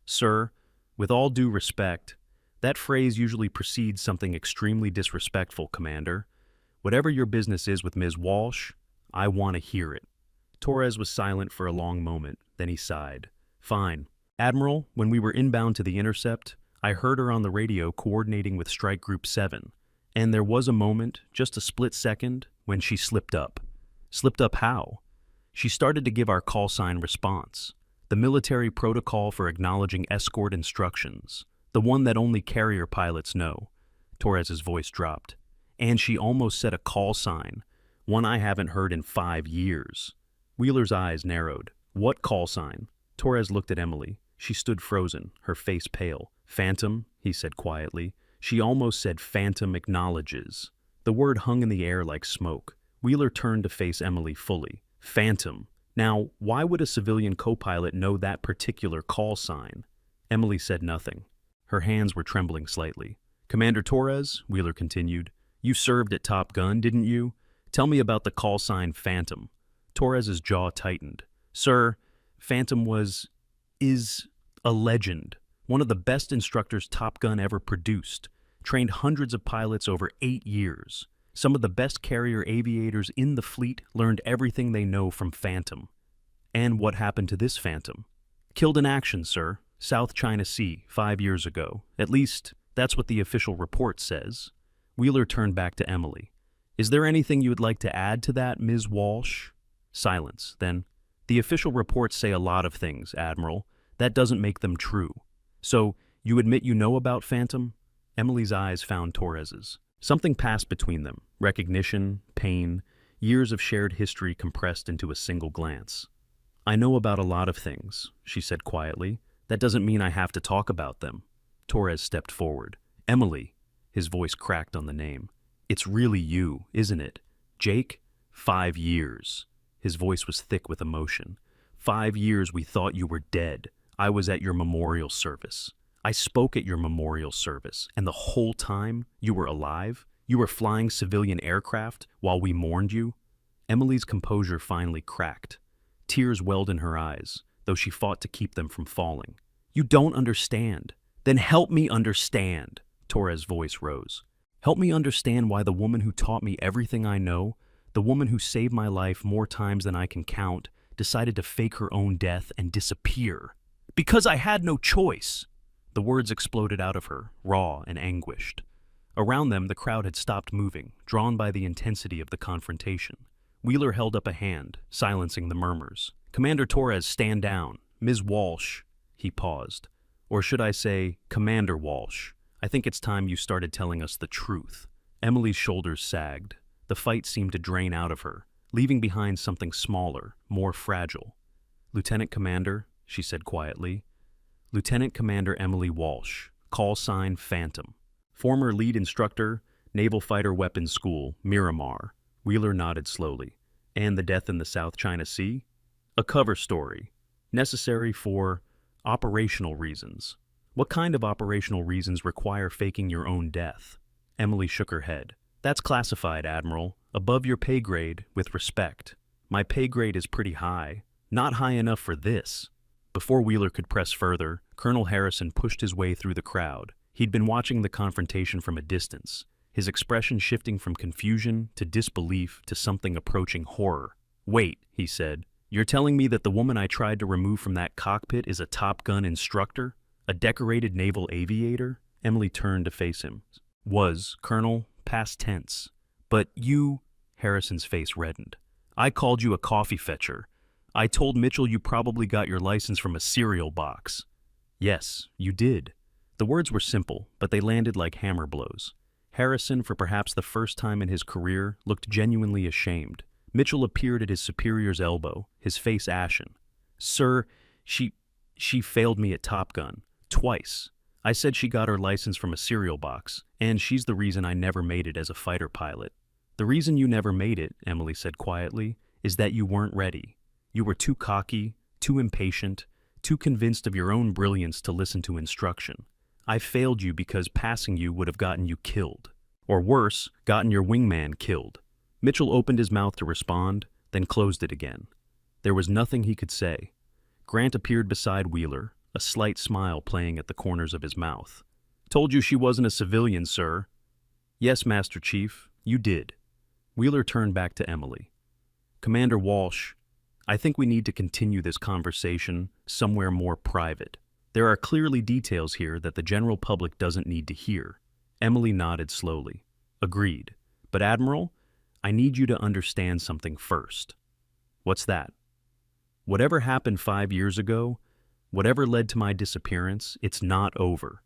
"Sir, with all due respect, that phrase usually precedes something extremely disrespectful, Commander. Whatever your business is with Ms. Walsh, I want to hear it." Torres was silent for a long moment, then he sighed. "Fine. Admiral, when we were inbound to the Intercept, I heard her on the radio coordinating with Strike Group 7, and there was a moment, just a split second, when she slipped up." "Slipped up how?" "She started to give our call sign response, the military protocol for acknowledging escort instructions, the one that only carrier pilots know." Torres's voice dropped. "And she almost said a call sign, one I haven't heard in 5 years. Wheeler's eyes narrowed. "What call sign?" Torres looked at Emily. She stood frozen, her face pale. "Phantom," he said quietly. "She almost said Phantom acknowledges." The word hung in the air like smoke. Wheeler turned to face Emily fully. "Phantom. Now, why would a civilian co-pilot know that particular call sign?" Emily said nothing. Her hands were trembling slightly. "Commander Torres," Wheeler continued, "you served at Top Gun, didn't you? Tell me about the call sign Phantom." Torres's jaw tightened. "Sir, Phantom is a legend. One of the best instructors Top Gun ever produced. Trained hundreds of pilots over 8 years. Some of the best carrier aviators in the fleet learned everything they know from Phantom." "And what happened to this Phantom?" "Killed in action, sir. South China Sea, 5 years ago. At least, that's what the official report says." Wheeler turned back to Emily. "Is there anything you would like to add to that, Ms. Walsh?" Silence. Then, "The official reports say a lot of things, Admiral. That doesn't make them true. So, you admit you know about Phantom?" Emily's eyes found Torres's. Something passed between them. Recognition, pain, years of shared history compressed into a single glance. "I know about a lot of things," she said quietly. "That doesn't mean I have to talk about them." Torres stepped forward. "Emily," his voice cracked on the name. "It's really you, isn't it? Jake? 5 years." His voice was thick with emotion. 5 years we thought you were dead. I was at your memorial service. I spoke at your memorial service, and the whole time you were alive? You were flying civilian aircraft while we mourned you?" Emily's composure finally cracked. Tears welled in her eyes, though she fought to keep them from falling. "You don't understand. Then help me understand." Torres' voice rose. "Help me understand why the woman who taught me everything I know, the woman who saved my life more times than I can count, decided to fake her own death and disappear. Because I had no choice." The words exploded out of her, raw and anguished. Around them, the crowd had stopped moving, drawn by the intensity of the confrontation. Wheeler held up a hand, silencing the murmurs. "Commander Torres, stand down. Ms. Walsh." He paused. "Or should I say, Commander Walsh? I think it's time you started telling us the truth." Emily's shoulders sagged. The fight seemed to drain out of her, leaving behind something smaller, more fragile. "Lieutenant Commander," she said quietly. "Lieutenant Commander Emily Walsh, call sign Phantom. Former lead instructor, Naval Fighter Weapons School, Miramar." Wheeler nodded slowly. "And the death in the South China Sea?" "A cover story. Necessary for operational reasons." "What kind of operational reasons require faking your own death?" Emily shook her head. "That's classified, Admiral. Above your pay grade, with respect." "My pay grade is pretty high. Not high enough for this." Before Wheeler could press further, Colonel Harrison pushed his way through the crowd. He'd been watching the confrontation from a distance, his expression shifting from confusion to disbelief to something approaching horror. "Wait," he said. You're telling me that the woman I tried to remove from that cockpit is a Top Gun instructor? A decorated naval aviator? Emily turned to face him. Was, Colonel, past tense. But you... Harrison's face reddened. I called you a coffee fetcher. I told Mitchell you probably got your license from a cereal box. Yes, you did. The words were simple, but they landed like hammer blows. Harrison, for perhaps the first time in his career, looked genuinely ashamed. Mitchell appeared at his superior's elbow, his face ashen. Sir, she failed me at Top Gun. Twice. I said she got her license from a cereal box, and she's the reason I never made it as a fighter pilot. The reason you never made it, Emily said quietly, is that you weren't ready. You were too cocky, too impatient, too convinced of your own brilliance to listen to instruction. I failed you because passing you would have gotten you killed. Or worse, gotten your wingman killed. Mitchell opened his mouth to respond, then closed it again. There was nothing he could say. Grant appeared beside Wheeler, a slight smile playing at the corners of his mouth. Told you she wasn't a civilian, sir. Yes, Master Chief, you did. Wheeler turned back to Emily. Commander Walsh, I think we need to continue this conversation somewhere more private. There are clearly details here that the general public doesn't need to hear. Emily nodded slowly. Agreed. But Admiral, I need you to understand something first. What's that? Whatever happened 5 years ago, whatever led to my disappearance, it's not over.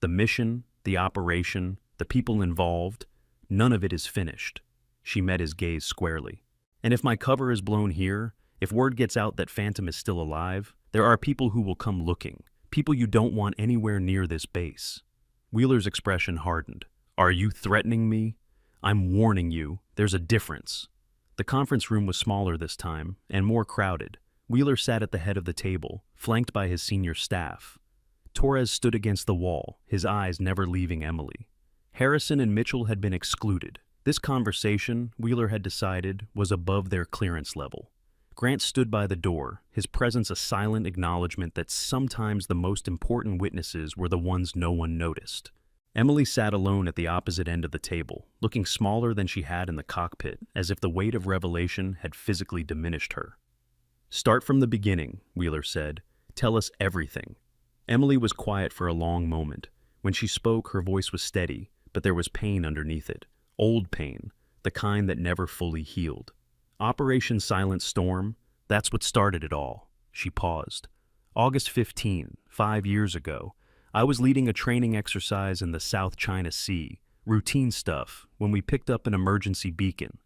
The mission, the operation, the people involved, none of it is finished. She met his gaze squarely. And if my cover is blown here, if word gets out that Phantom is still alive, there are people who will come looking, people you don't want anywhere near this base. Wheeler's expression hardened. Are you threatening me? I'm warning you, there's a difference. The conference room was smaller this time, and more crowded. Wheeler sat at the head of the table, flanked by his senior staff. Torres stood against the wall, his eyes never leaving Emily. Harrison and Mitchell had been excluded. This conversation, Wheeler had decided, was above their clearance level. Grant stood by the door, his presence a silent acknowledgement that sometimes the most important witnesses were the ones no one noticed. Emily sat alone at the opposite end of the table, looking smaller than she had in the cockpit, as if the weight of revelation had physically diminished her. Start from the beginning, Wheeler said. Tell us everything. Emily was quiet for a long moment. When she spoke, her voice was steady, but there was pain underneath it. Old pain, the kind that never fully healed. Operation Silent Storm, that's what started it all. She paused. August 15, 5 years ago, I was leading a training exercise in the South China Sea, routine stuff, when we picked up an emergency beacon.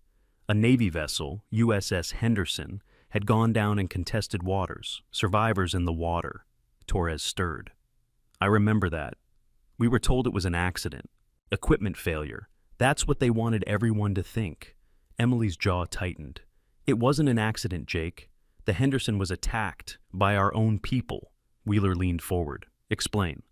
A Navy vessel, USS Henderson, had gone down in contested waters, survivors in the water. Torres stirred. I remember that. We were told it was an accident, equipment failure. That's what they wanted everyone to think. Emily's jaw tightened. It wasn't an accident, Jake. The Henderson was attacked by our own people. Wheeler leaned forward. Explain.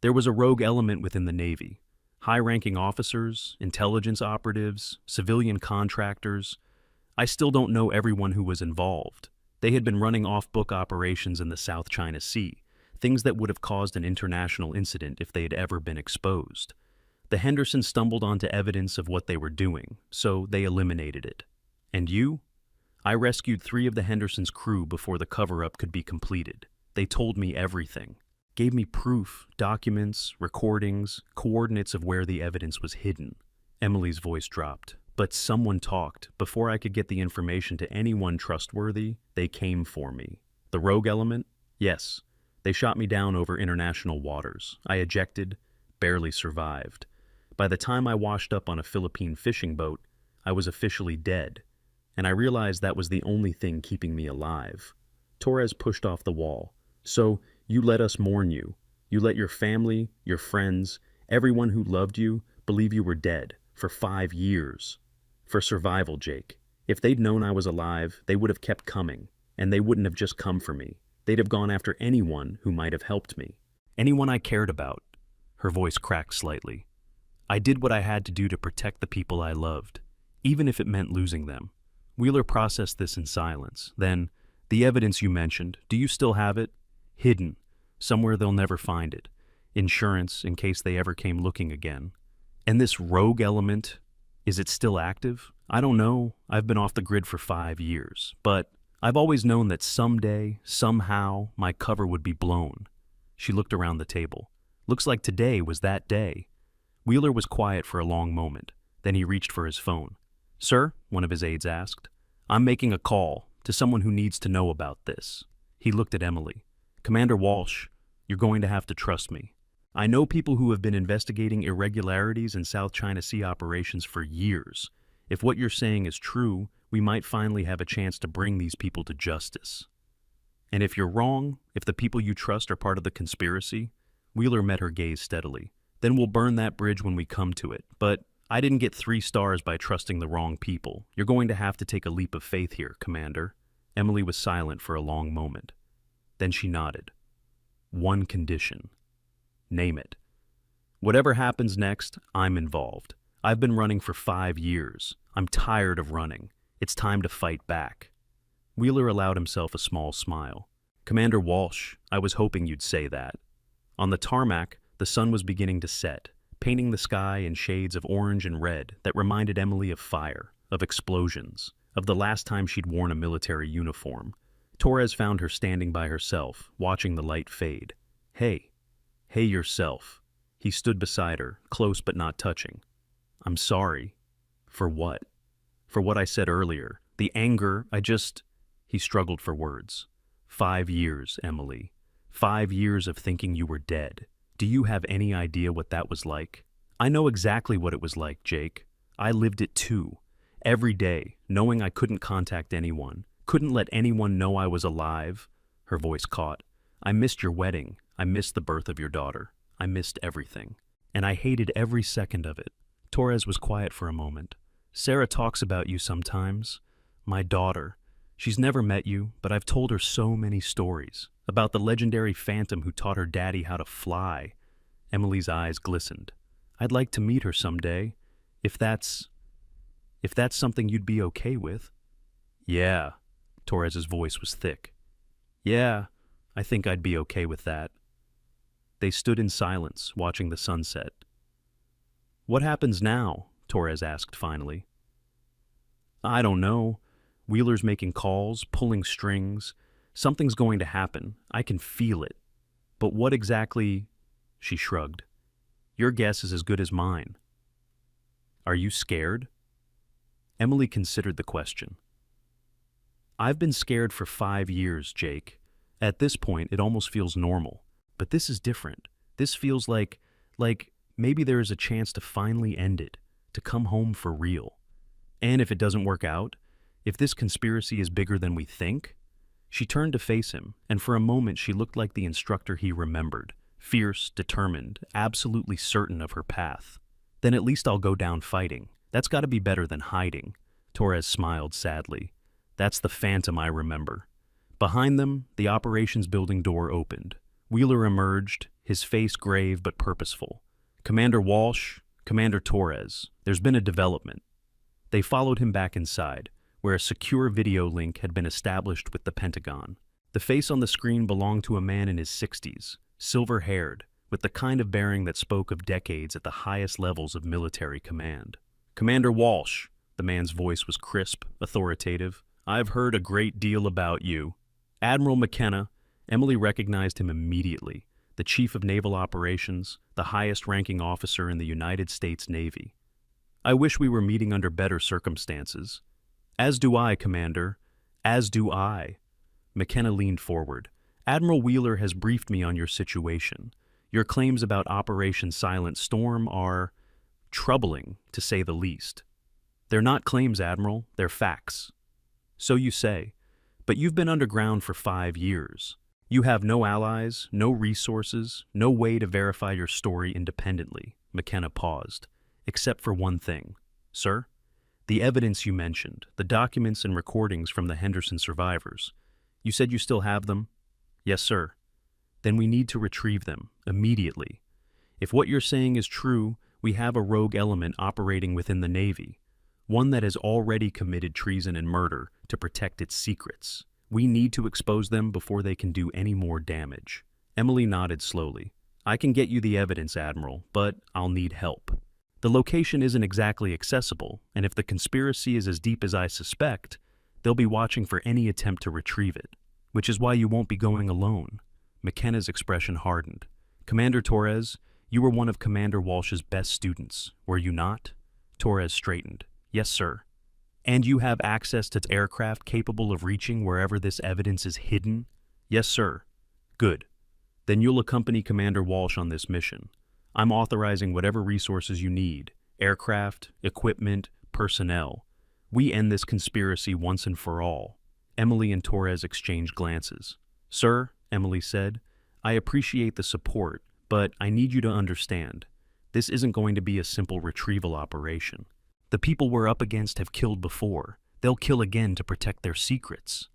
There was a rogue element within the Navy. High-ranking officers, intelligence operatives, civilian contractors. I still don't know everyone who was involved. They had been running off-book operations in the South China Sea, things that would have caused an international incident if they had ever been exposed. The Henderson stumbled onto evidence of what they were doing, so they eliminated it. And you? I rescued 3 of the Henderson's crew before the cover-up could be completed. They told me everything. Gave me proof, documents, recordings, coordinates of where the evidence was hidden. Emily's voice dropped. But someone talked. Before I could get the information to anyone trustworthy, they came for me. The rogue element? Yes. They shot me down over international waters. I ejected, barely survived. By the time I washed up on a Philippine fishing boat, I was officially dead, and I realized that was the only thing keeping me alive. Torres pushed off the wall. So, you let us mourn you. You let your family, your friends, everyone who loved you, believe you were dead, for 5 years. For survival, Jake. If they'd known I was alive, they would have kept coming, and they wouldn't have just come for me. They'd have gone after anyone who might have helped me. Anyone I cared about. Her voice cracked slightly. I did what I had to do to protect the people I loved, even if it meant losing them. Wheeler processed this in silence. Then, the evidence you mentioned, do you still have it? Hidden, somewhere they'll never find it. Insurance, in case they ever came looking again. And this rogue element, is it still active? I don't know. I've been off the grid for 5 years. But I've always known that someday, somehow, my cover would be blown. She looked around the table. Looks like today was that day. Wheeler was quiet for a long moment. Then he reached for his phone. "Sir," one of his aides asked, "I'm making a call to someone who needs to know about this." He looked at Emily. "Commander Walsh, you're going to have to trust me. I know people who have been investigating irregularities in South China Sea operations for years. If what you're saying is true, we might finally have a chance to bring these people to justice. And if you're wrong, if the people you trust are part of the conspiracy," Wheeler met her gaze steadily, "then we'll burn that bridge when we come to it. But I didn't get 3 stars by trusting the wrong people. You're going to have to take a leap of faith here, Commander." Emily was silent for a long moment. Then she nodded. "One condition." "Name it." "Whatever happens next, I'm involved. I've been running for 5 years. I'm tired of running. It's time to fight back." Wheeler allowed himself a small smile. "Commander Walsh, I was hoping you'd say that." On the tarmac, the sun was beginning to set, painting the sky in shades of orange and red that reminded Emily of fire, of explosions, of the last time she'd worn a military uniform. Torres found her standing by herself, watching the light fade. "Hey. Hey yourself." He stood beside her, close but not touching. "I'm sorry." "For what?" "For what I said earlier. The anger, He struggled for words. 5 years, Emily. 5 years of thinking you were dead. Do you have any idea what that was like?" "I know exactly what it was like, Jake. I lived it too. Every day, knowing I couldn't contact anyone, couldn't let anyone know I was alive." Her voice caught. "I missed your wedding. I missed the birth of your daughter. I missed everything. And I hated every second of it." Torres was quiet for a moment. "Sarah talks about you sometimes. My daughter. She's never met you, but I've told her so many stories. About the legendary phantom who taught her daddy how to fly." Emily's eyes glistened. "I'd like to meet her someday. If that's something you'd be okay with." "Yeah." Torres's voice was thick. "Yeah, I think I'd be okay with that." They stood in silence, watching the sunset. "What happens now?" Torres asked finally. "I don't know. Wheeler's making calls, pulling strings. Something's going to happen. I can feel it. But what exactly?" She shrugged. "Your guess is as good as mine." "Are you scared?" Emily considered the question. "I've been scared for 5 years, Jake. At this point, it almost feels normal. But this is different. This feels like maybe there is a chance to finally end it, to come home for real. And if it doesn't work out, if this conspiracy is bigger than we think." She turned to face him, and for a moment she looked like the instructor he remembered, fierce, determined, absolutely certain of her path. "Then at least I'll go down fighting. That's got to be better than hiding." Torres smiled sadly. "That's the phantom I remember." Behind them, the operations building door opened. Wheeler emerged, his face grave but purposeful. "Commander Walsh, Commander Torres, there's been a development." They followed him back inside, where a secure video link had been established with the Pentagon. The face on the screen belonged to a man in his 60s, silver-haired, with the kind of bearing that spoke of decades at the highest levels of military command. "Commander Walsh," the man's voice was crisp, authoritative, "I've heard a great deal about you." "Admiral McKenna." Emily recognized him immediately, the Chief of Naval Operations, the highest-ranking officer in the United States Navy. "I wish we were meeting under better circumstances." "As do I, Commander. As do I." McKenna leaned forward. "Admiral Wheeler has briefed me on your situation. Your claims about Operation Silent Storm are troubling, to say the least." "They're not claims, Admiral. They're facts." "So you say. But you've been underground for 5 years. You have no allies, no resources, no way to verify your story independently." McKenna paused. "Except for one thing." "Sir?" "The evidence you mentioned, the documents and recordings from the Henderson survivors. You said you still have them?" "Yes, sir." "Then we need to retrieve them, immediately. If what you're saying is true, we have a rogue element operating within the Navy, one that has already committed treason and murder to protect its secrets. We need to expose them before they can do any more damage." Emily nodded slowly. "I can get you the evidence, Admiral, but I'll need help. The location isn't exactly accessible, and if the conspiracy is as deep as I suspect, They'll be watching for any attempt to retrieve it, which is why you won't be going alone. McKenna's expression hardened. Commander Torres, you were one of Commander Walsh's best students, were you not? Torres straightened. Yes, sir. And you have access to aircraft capable of reaching wherever this evidence is hidden? Yes, sir. Good. Then you'll accompany Commander Walsh on this mission. I'm authorizing whatever resources you need, aircraft, equipment, personnel. We end this conspiracy once and for all. Emily and Torres exchanged glances. Sir, Emily said, I appreciate the support, but I need you to understand. This isn't going to be a simple retrieval operation. The people we're up against have killed before. They'll kill again to protect their secrets.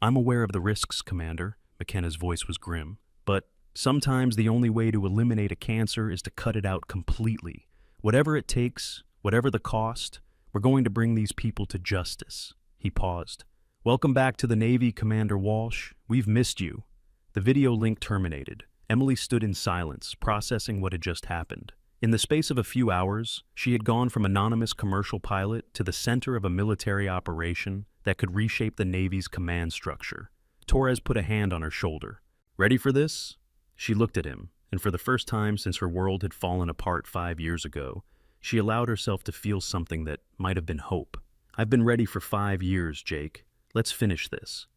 I'm aware of the risks, Commander. McKenna's voice was grim. But sometimes the only way to eliminate a cancer is to cut it out completely. Whatever it takes, whatever the cost, we're going to bring these people to justice. He paused. Welcome back to the Navy, Commander Walsh. We've missed you. The video link terminated. Emily stood in silence, processing what had just happened. In the space of a few hours, she had gone from anonymous commercial pilot to the center of a military operation that could reshape the Navy's command structure. Torres put a hand on her shoulder. Ready for this? She looked at him, and for the first time since her world had fallen apart 5 years ago, she allowed herself to feel something that might have been hope. I've been ready for 5 years, Jake. Let's finish this.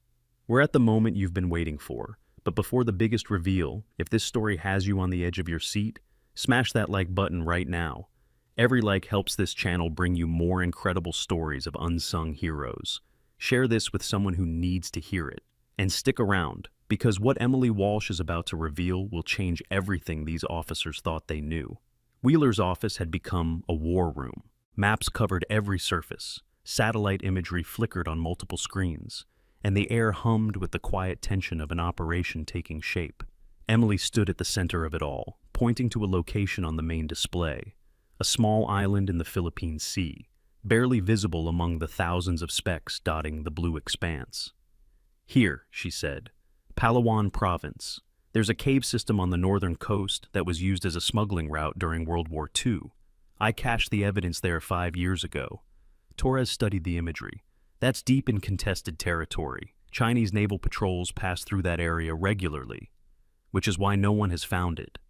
We're at the moment you've been waiting for, but before the biggest reveal, if this story has you on the edge of your seat, smash that like button right now. Every like helps this channel bring you more incredible stories of unsung heroes. Share this with someone who needs to hear it. And stick around, because what Emily Walsh is about to reveal will change everything these officers thought they knew. Wheeler's office had become a war room. Maps covered every surface. Satellite imagery flickered on multiple screens, and the air hummed with the quiet tension of an operation taking shape. Emily stood at the center of it all, pointing to a location on the main display, a small island in the Philippine Sea, barely visible among the thousands of specks dotting the blue expanse. Here, she said, Palawan Province. There's a cave system on the northern coast that was used as a smuggling route during World War II. I cached the evidence there 5 years ago. Torres studied the imagery. That's deep in contested territory. Chinese naval patrols pass through that area regularly, which is why no one has found it.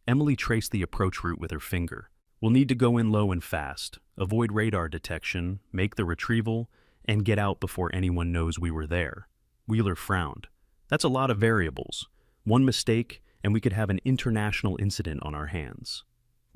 Emily traced the approach route with her finger. We'll need to go in low and fast, avoid radar detection, make the retrieval, and get out before anyone knows we were there. Wheeler frowned. That's a lot of variables. One mistake, and we could have an international incident on our hands.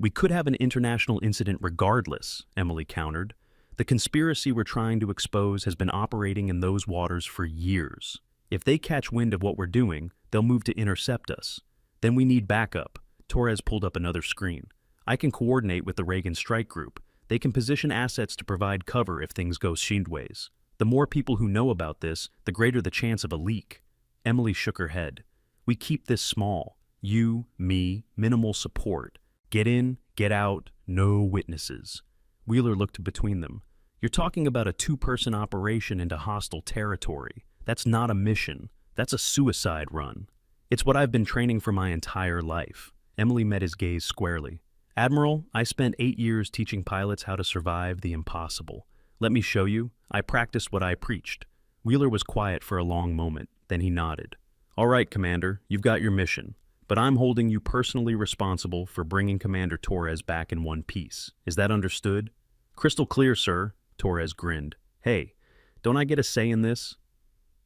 We could have an international incident regardless, Emily countered. The conspiracy we're trying to expose has been operating in those waters for years. If they catch wind of what we're doing, they'll move to intercept us. Then we need backup. Torres pulled up another screen. I can coordinate with the Reagan Strike Group. They can position assets to provide cover if things go sideways. The more people who know about this, the greater the chance of a leak. Emily shook her head. We keep this small. You, me, minimal support. Get in, get out, no witnesses. Wheeler looked between them. You're talking about a 2-person operation into hostile territory. That's not a mission. That's a suicide run. It's what I've been training for my entire life. Emily met his gaze squarely. Admiral, I spent 8 years teaching pilots how to survive the impossible. Let me show you. I practiced what I preached. Wheeler was quiet for a long moment. Then he nodded. All right, Commander, you've got your mission. But I'm holding you personally responsible for bringing Commander Torres back in one piece. Is that understood? Crystal clear, sir. Torres grinned. Hey, don't I get a say in this?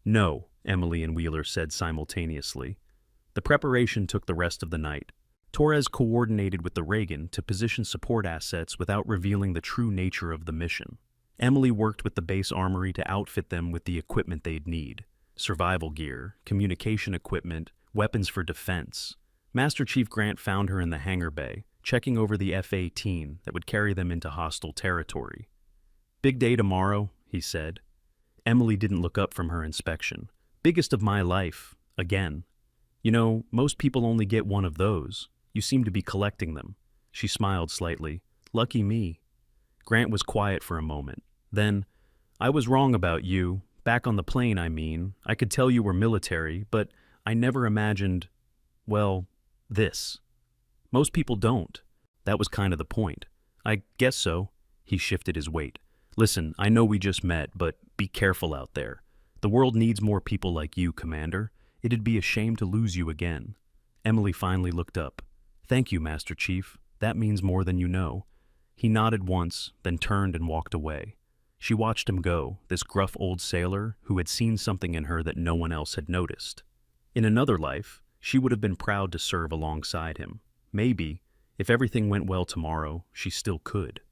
No, Emily and Wheeler said simultaneously. The preparation took the rest of the night. Torres coordinated with the Reagan to position support assets without revealing the true nature of the mission. Emily worked with the base armory to outfit them with the equipment they'd need. Survival gear, communication equipment, weapons for defense. Master Chief Grant found her in the hangar bay, checking over the F-18 that would carry them into hostile territory. Big day tomorrow, he said. Emily didn't look up from her inspection. Biggest of my life, again. You know, most people only get one of those. You seem to be collecting them. She smiled slightly. Lucky me. Grant was quiet for a moment. Then, I was wrong about you. Back on the plane, I mean. I could tell you were military, but I never imagined, well, this. Most people don't. That was kind of the point. I guess so. He shifted his weight. Listen, I know we just met, but Be careful out there. The world needs more people like you, Commander. It'd be a shame to lose you again." Emily finally looked up. "Thank you, Master Chief. That means more than you know." He nodded once, then turned and walked away. She watched him go, this gruff old sailor who had seen something in her that no one else had noticed. In another life, she would have been proud to serve alongside him. Maybe, if everything went well tomorrow, she still could.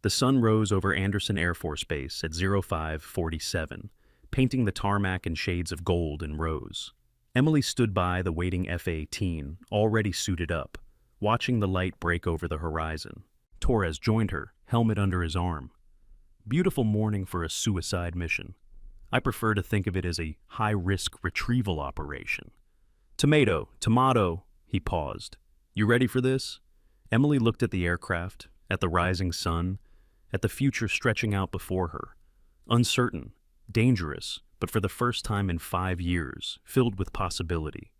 The sun rose over Anderson Air Force Base at 0547, painting the tarmac in shades of gold and rose. Emily stood by the waiting F-18, already suited up, watching the light break over the horizon. Torres joined her, helmet under his arm. Beautiful morning for a suicide mission. I prefer to think of it as a high-risk retrieval operation. Tomato, he paused. You ready for this? Emily looked at the aircraft, at the rising sun, at the future stretching out before her. Uncertain, dangerous, but for the first time in 5 years, filled with possibility.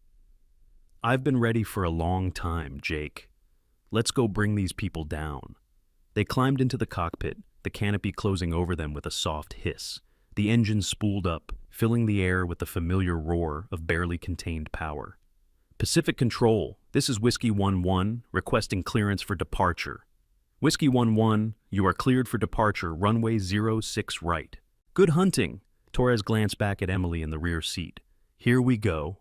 I've been ready for a long time, Jake. Let's go bring these people down. They climbed into the cockpit, the canopy closing over them with a soft hiss. The engine spooled up, filling the air with the familiar roar of barely contained power. Pacific Control, this is Whiskey 1-1, requesting clearance for departure. Whiskey 1-1, you are cleared for departure, runway 06 right. Good hunting. Torres glanced back at Emily in the rear seat. Here we go.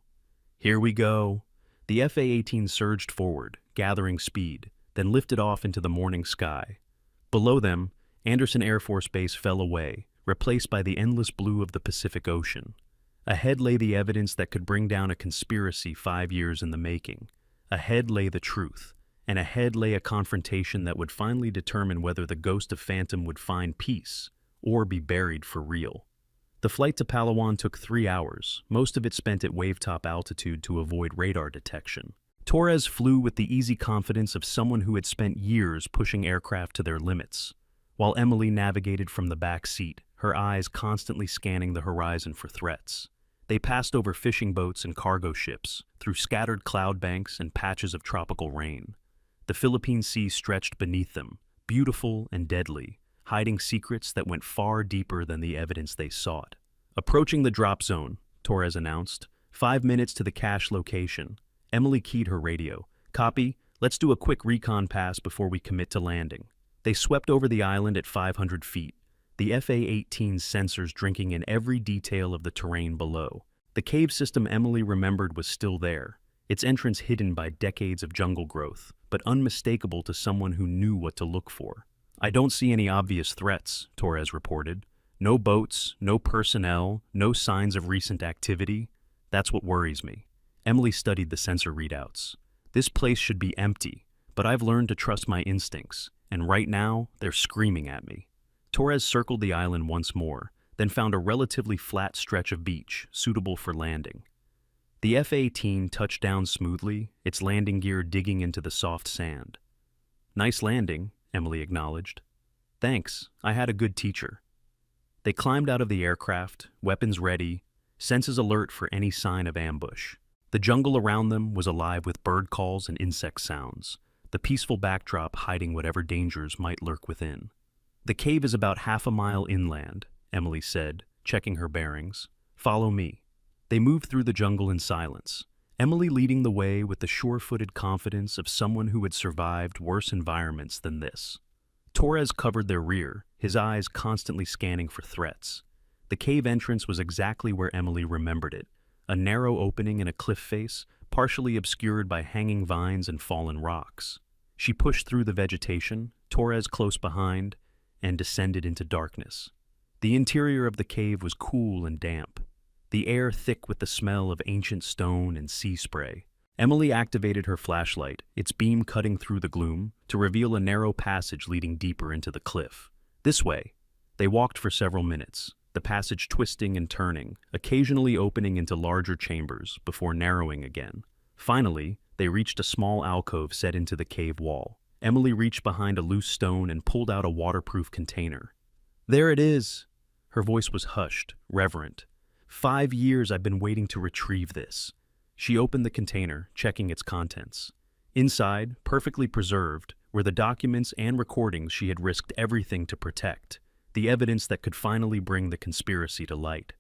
Here we go. The FA-18 surged forward, gathering speed, then lifted off into the morning sky. Below them, Anderson Air Force Base fell away, replaced by the endless blue of the Pacific Ocean. Ahead lay the evidence that could bring down a conspiracy 5 years in the making. Ahead lay the truth, and ahead lay a confrontation that would finally determine whether the ghost of Phantom would find peace or be buried for real. The flight to Palawan took 3 hours, most of it spent at wave-top altitude to avoid radar detection. Torres flew with the easy confidence of someone who had spent years pushing aircraft to their limits, while Emily navigated from the back seat, her eyes constantly scanning the horizon for threats. They passed over fishing boats and cargo ships, through scattered cloud banks and patches of tropical rain. The Philippine Sea stretched beneath them, beautiful and deadly, hiding secrets that went far deeper than the evidence they sought. Approaching the drop zone, Torres announced. 5 minutes to the cache location. Emily keyed her radio. Copy, let's do a quick recon pass before we commit to landing. They swept over the island at 500 feet, the FA-18's sensors drinking in every detail of the terrain below. The cave system Emily remembered was still there, its entrance hidden by decades of jungle growth, but unmistakable to someone who knew what to look for. I don't see any obvious threats, Torres reported. No boats, no personnel, no signs of recent activity. That's what worries me. Emily studied the sensor readouts. This place should be empty, but I've learned to trust my instincts, and right now, they're screaming at me. Torres circled the island once more, then found a relatively flat stretch of beach, suitable for landing. The F-18 touched down smoothly, its landing gear digging into the soft sand. Nice landing, Emily acknowledged. Thanks, I had a good teacher. They climbed out of the aircraft, weapons ready, senses alert for any sign of ambush. The jungle around them was alive with bird calls and insect sounds, the peaceful backdrop hiding whatever dangers might lurk within. The cave is about half a mile inland, Emily said, checking her bearings. Follow me. They moved through the jungle in silence, Emily leading the way with the sure-footed confidence of someone who had survived worse environments than this. Torres covered their rear, his eyes constantly scanning for threats. The cave entrance was exactly where Emily remembered it, a narrow opening in a cliff face, partially obscured by hanging vines and fallen rocks. She pushed through the vegetation, Torres close behind, and descended into darkness. The interior of the cave was cool and damp, the air thick with the smell of ancient stone and sea spray. Emily activated her flashlight, its beam cutting through the gloom, to reveal a narrow passage leading deeper into the cliff. This way. They walked for several minutes, the passage twisting and turning, occasionally opening into larger chambers before narrowing again. Finally, they reached a small alcove set into the cave wall. Emily reached behind a loose stone and pulled out a waterproof container. There it is! Her voice was hushed, reverent. 5 years I've been waiting to retrieve this. She opened the container, checking its contents. Inside, perfectly preserved, were the documents and recordings she had risked everything to protect. the evidence that could finally bring the conspiracy to light.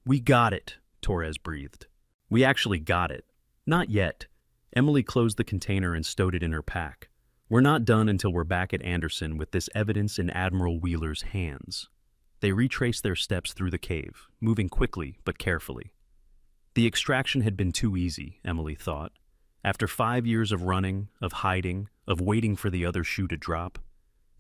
"We got it," Torres breathed. "We actually got it." "Not yet." Emily closed the container and stowed it in her pack. "We're not done until we're back at Anderson with this evidence in Admiral Wheeler's hands." They retraced their steps through the cave, moving quickly but carefully. The extraction had been too easy, Emily thought. After 5 years of running, of hiding, of waiting for the other shoe to drop,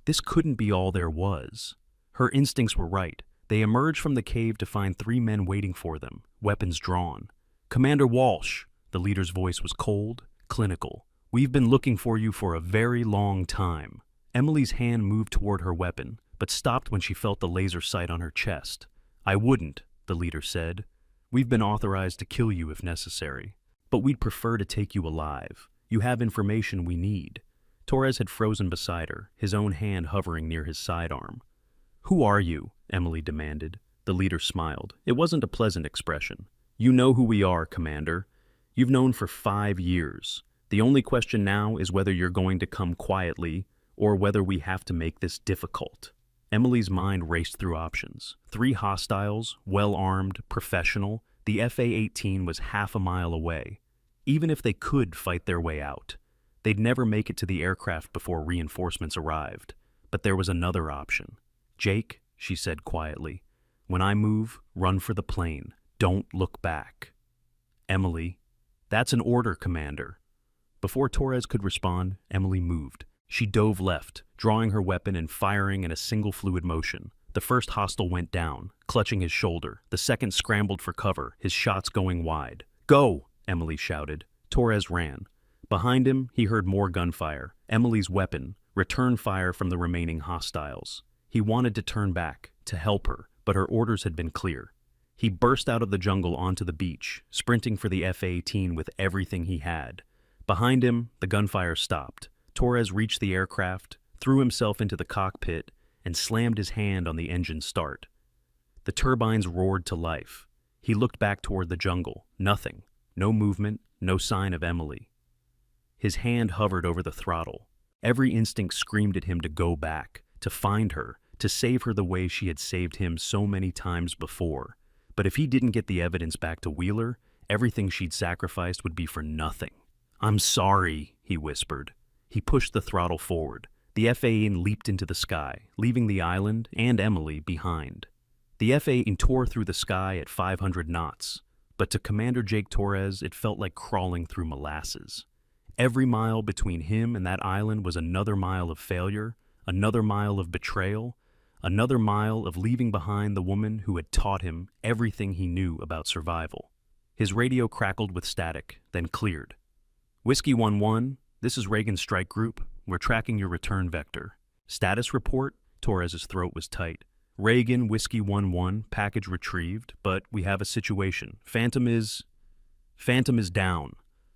this couldn't be all there was. Her instincts were right. They emerged from the cave to find 3 men waiting for them, weapons drawn. "Commander Walsh," the leader's voice was cold, clinical. "We've been looking for you for a very long time." Emily's hand moved toward her weapon, but stopped when she felt the laser sight on her chest. "I wouldn't," the leader said. "We've been authorized to kill you if necessary. But we'd prefer to take you alive. You have information we need." Torres had frozen beside her, his own hand hovering near his sidearm. "Who are you?" Emily demanded. The leader smiled. It wasn't a pleasant expression. "You know who we are, Commander. You've known for 5 years. The only question now is whether you're going to come quietly or whether we have to make this difficult." Emily's mind raced through options. 3 hostiles, well-armed, professional. The FA-18 was half a mile away. Even if they could fight their way out, they'd never make it to the aircraft before reinforcements arrived. But there was another option. "Jake," she said quietly, "when I move, run for the plane. Don't look back." "Emily." "That's an order, Commander." Before Torres could respond, Emily moved. She dove left, drawing her weapon and firing in a single fluid motion. The first hostile went down, clutching his shoulder. The second scrambled for cover, his shots going wide. "Go!" Emily shouted. Torres ran. Behind him, he heard more gunfire. Emily's weapon, return fire from the remaining hostiles. He wanted to turn back, to help her, but her orders had been clear. He burst out of the jungle onto the beach, sprinting for the F-18 with everything he had. Behind him, the gunfire stopped. Torres reached the aircraft, threw himself into the cockpit, and slammed his hand on the engine start. The turbines roared to life. He looked back toward the jungle. Nothing. No movement, no sign of Emily. His hand hovered over the throttle. Every instinct screamed at him to go back, to find her, to save her the way she had saved him so many times before. But if he didn't get the evidence back to Wheeler, everything she'd sacrificed would be for nothing. "I'm sorry," he whispered. He pushed the throttle forward. The F-18 leaped into the sky, leaving the island and Emily behind. The F-18 tore through the sky at 500 knots, but to Commander Jake Torres, it felt like crawling through molasses. Every mile between him and that island was another mile of failure, another mile of betrayal, another mile of leaving behind the woman who had taught him everything he knew about survival. His radio crackled with static, then cleared. "Whiskey 1-1, this is Reagan Strike Group. We're tracking your return vector." "Status report?" Torres's throat was tight. "Reagan, Whiskey 1-1, package retrieved, but we have a situation. Phantom is down.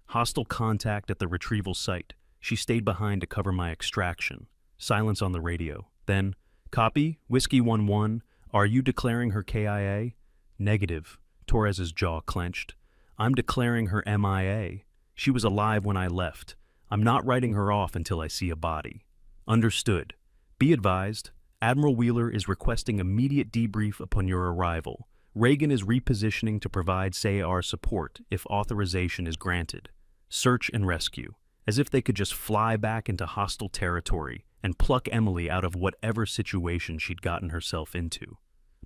Hostile contact at the retrieval site. She stayed behind to cover my extraction." Silence on the radio. Then, "Copy, Whiskey 1-1. Are you declaring her KIA?" "Negative." Torres's jaw clenched. "I'm declaring her MIA. She was alive when I left. I'm not writing her off until I see a body." "Understood. Be advised, Admiral Wheeler is requesting immediate debrief upon your arrival. Reagan is repositioning to provide SAR support if authorization is granted. Search and rescue." As if they could just fly back into hostile territory and pluck Emily out of whatever situation she'd gotten herself into.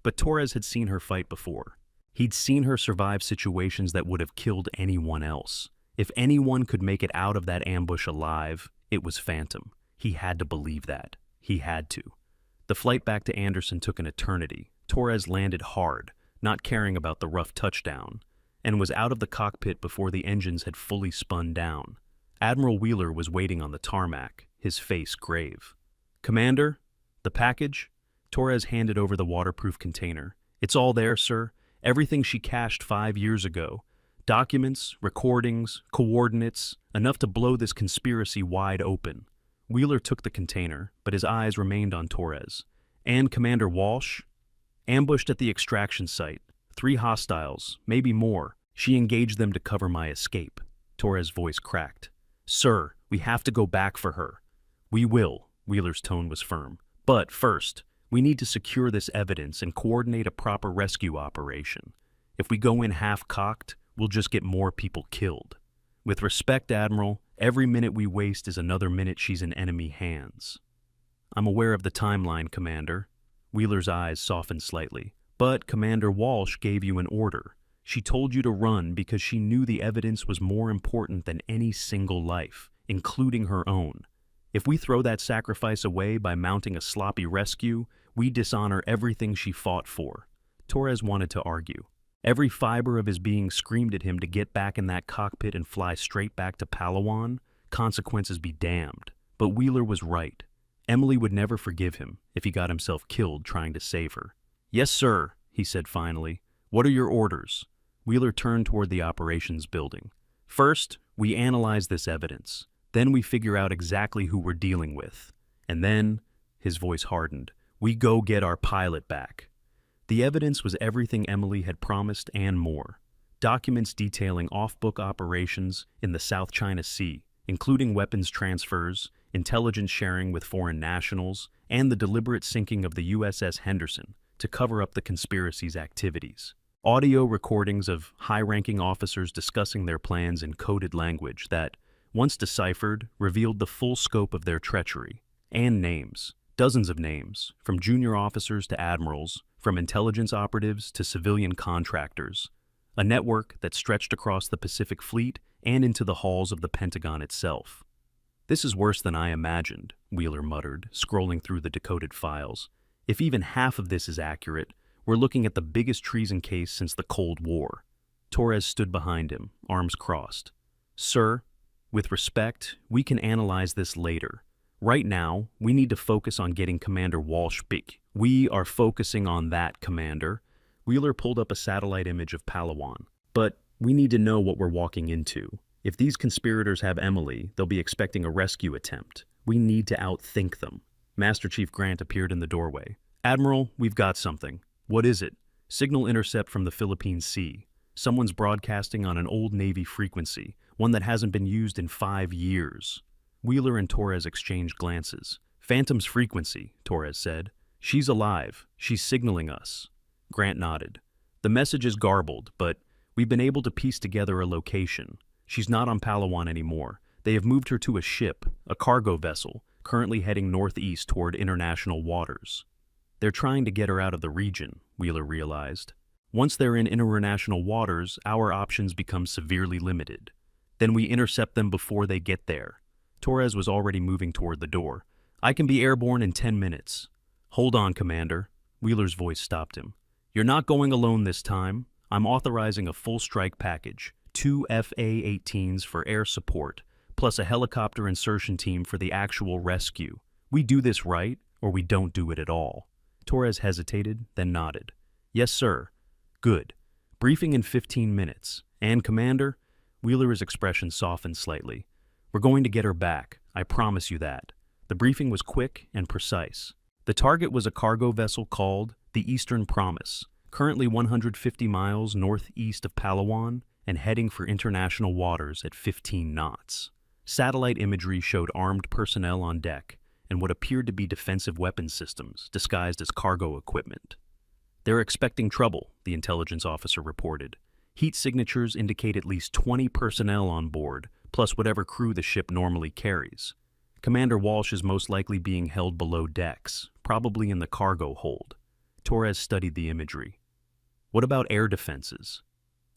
But Torres had seen her fight before. He'd seen her survive situations that would have killed anyone else. If anyone could make it out of that ambush alive, it was Phantom. He had to believe that. He had to. The flight back to Anderson took an eternity. Torres landed hard, not caring about the rough touchdown, and was out of the cockpit before the engines had fully spun down. Admiral Wheeler was waiting on the tarmac, his face grave. "Commander, the package?" Torres handed over the waterproof container. "It's all there, sir. Everything she cached 5 years ago. Documents, recordings, coordinates, enough to blow this conspiracy wide open." Wheeler took the container, but his eyes remained on Torres. "And Commander Walsh?" "Ambushed at the extraction site. 3 hostiles, maybe more. She engaged them to cover my escape." Torres' voice cracked. "Sir, we have to go back for her." "We will," Wheeler's tone was firm. "But first, We need to secure this evidence and coordinate a proper rescue operation. If we go in half-cocked, we'll just get more people killed. With respect, Admiral, every minute we waste is another minute she's in enemy hands. I'm aware of the timeline, Commander. Wheeler's eyes softened slightly. But Commander Walsh gave you an order. She told you to run because she knew the evidence was more important than any single life, including her own. If we throw that sacrifice away by mounting a sloppy rescue, we dishonor everything she fought for. Torres wanted to argue. Every fiber of his being screamed at him to get back in that cockpit and fly straight back to Palawan. Consequences be damned. But Wheeler was right. Emily would never forgive him if he got himself killed trying to save her. "Yes, sir," he said finally. "What are your orders?" Wheeler turned toward the operations building. "First, we analyze this evidence. Then we figure out exactly who we're dealing with. And then," his voice hardened, "we go get our pilot back." The evidence was everything Emily had promised and more. Documents detailing off-book operations in the South China Sea, including weapons transfers, intelligence sharing with foreign nationals, and the deliberate sinking of the USS Henderson to cover up the conspiracy's activities. Audio recordings of high-ranking officers discussing their plans in coded language that, once deciphered, revealed the full scope of their treachery. And names. Dozens of names, from junior officers to admirals, from intelligence operatives to civilian contractors. A network that stretched across the Pacific Fleet and into the halls of the Pentagon itself. "This is worse than I imagined," Wheeler muttered, scrolling through the decoded files. "If even half of this is accurate, we're looking at the biggest treason case since the Cold War." Torres stood behind him, arms crossed. "Sir, with respect, we can analyze this later. Right now, we need to focus on getting Commander Walsh back." "We are focusing on that, Commander." Wheeler pulled up a satellite image of Palawan. "But we need to know what we're walking into. If these conspirators have Emily, they'll be expecting a rescue attempt. We need to outthink them." Master Chief Grant appeared in the doorway. "Admiral, we've got something." "What is it?" "Signal intercept from the Philippine Sea. Someone's broadcasting on an old Navy frequency, one that hasn't been used in 5 years. Wheeler and Torres exchanged glances. "Phantom's frequency," Torres said. "She's alive. She's signaling us." Grant nodded. "The message is garbled, but we've been able to piece together a location. She's not on Palawan anymore. They have moved her to a ship, a cargo vessel, currently heading northeast toward international waters." "They're trying to get her out of the region," Wheeler realized. "Once they're in international waters, our options become severely limited. Then we intercept them before they get there." Torres was already moving toward the door. "I can be airborne in 10 minutes. "Hold on, Commander." Wheeler's voice stopped him. "You're not going alone this time. I'm authorizing a full strike package, 2 FA-18s for air support, plus a helicopter insertion team for the actual rescue. We do this right, or we don't do it at all." Torres hesitated, then nodded. "Yes, sir." "Good. Briefing in 15 minutes. And, Commander," Wheeler's expression softened slightly, "we're going to get her back. I promise you that." The briefing was quick and precise. The target was a cargo vessel called the Eastern Promise, currently 150 miles northeast of Palawan and heading for international waters at 15 knots. Satellite imagery showed armed personnel on deck and what appeared to be defensive weapons systems disguised as cargo equipment. "They're expecting trouble," the intelligence officer reported. "Heat signatures indicate at least 20 personnel on board, plus whatever crew the ship normally carries. Commander Walsh is most likely being held below decks, probably in the cargo hold." Torres studied the imagery. "What about air defenses?"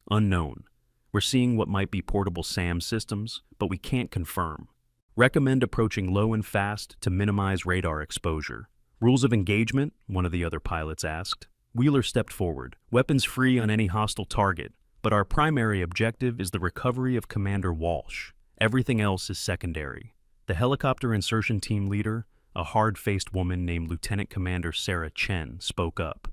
"Unknown. We're seeing what might be portable SAM systems, but we can't confirm. Recommend approaching low and fast to minimize radar exposure." "Rules of engagement?" one of the other pilots asked. Wheeler stepped forward. "Weapons free on any hostile target, but our primary objective is the recovery of Commander Walsh. Everything else is secondary." The helicopter insertion team leader, a hard-faced woman named Lieutenant Commander Sarah Chen, spoke up.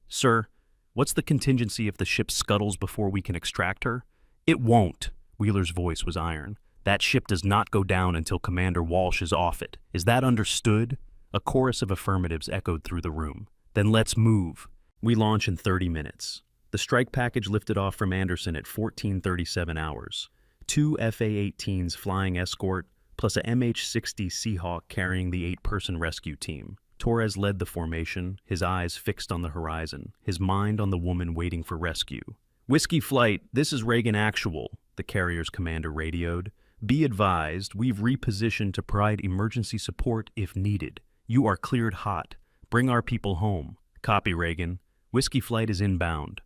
"Sir, what's the contingency if the ship scuttles before we can extract her?" "It won't." Wheeler's voice was iron. "That ship does not go down until Commander Walsh is off it. Is that understood?" A chorus of affirmatives echoed through the room. "Then let's move." "We launch in 30 minutes. The strike package lifted off from Anderson at 14:37 hours. 2 FA-18s flying escort, plus a MH-60 Seahawk carrying the 8-person rescue team. Torres led the formation, his eyes fixed on the horizon, his mind on the woman waiting for rescue. "Whiskey Flight, this is Reagan Actual," the carrier's commander radioed. "Be advised, we've repositioned to provide emergency support if needed. You are cleared hot. Bring our people home." "Copy, Reagan. Whiskey Flight is inbound."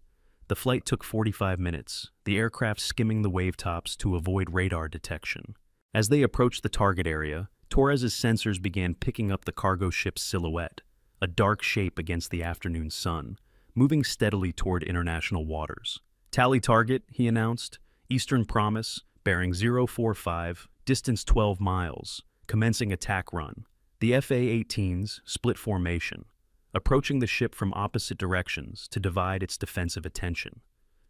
The flight took 45 minutes, the aircraft skimming the wavetops to avoid radar detection. As they approached the target area, Torres's sensors began picking up the cargo ship's silhouette, a dark shape against the afternoon sun, moving steadily toward international waters. "Tally target," he announced. "Eastern Promise, bearing 045, distance 12 miles, commencing attack run." The FA-18s split formation, approaching the ship from opposite directions to divide its defensive attention.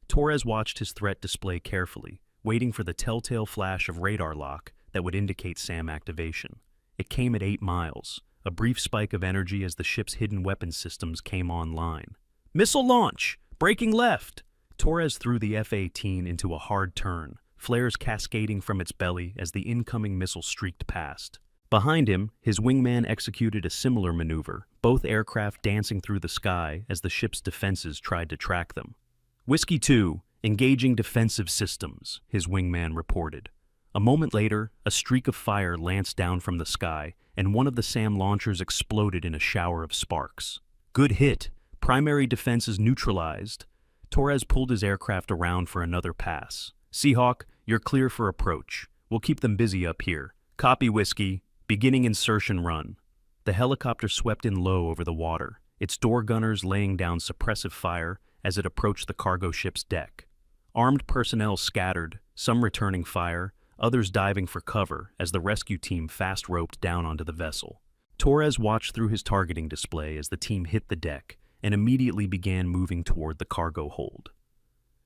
Torres watched his threat display carefully, waiting for the telltale flash of radar lock that would indicate SAM activation. It came at 8 miles, a brief spike of energy as the ship's hidden weapons systems came online. "Missile launch! Braking left!" Torres threw the F-18 into a hard turn, flares cascading from its belly as the incoming missile streaked past. Behind him, his wingman executed a similar maneuver, both aircraft dancing through the sky as the ship's defenses tried to track them. "Whiskey 2, engaging defensive systems," his wingman reported. A moment later, a streak of fire lanced down from the sky, and one of the SAM launchers exploded in a shower of sparks. "Good hit. Primary defenses neutralized." Torres pulled his aircraft around for another pass. "Seahawk, you're clear for approach. We'll keep them busy up here." "Copy, Whiskey. Beginning insertion run." The helicopter swept in low over the water, its door gunners laying down suppressive fire as it approached the cargo ship's deck. Armed personnel scattered, some returning fire, others diving for cover as the rescue team fast-roped down onto the vessel. Torres watched through his targeting display as the team hit the deck and immediately began moving toward the cargo hold.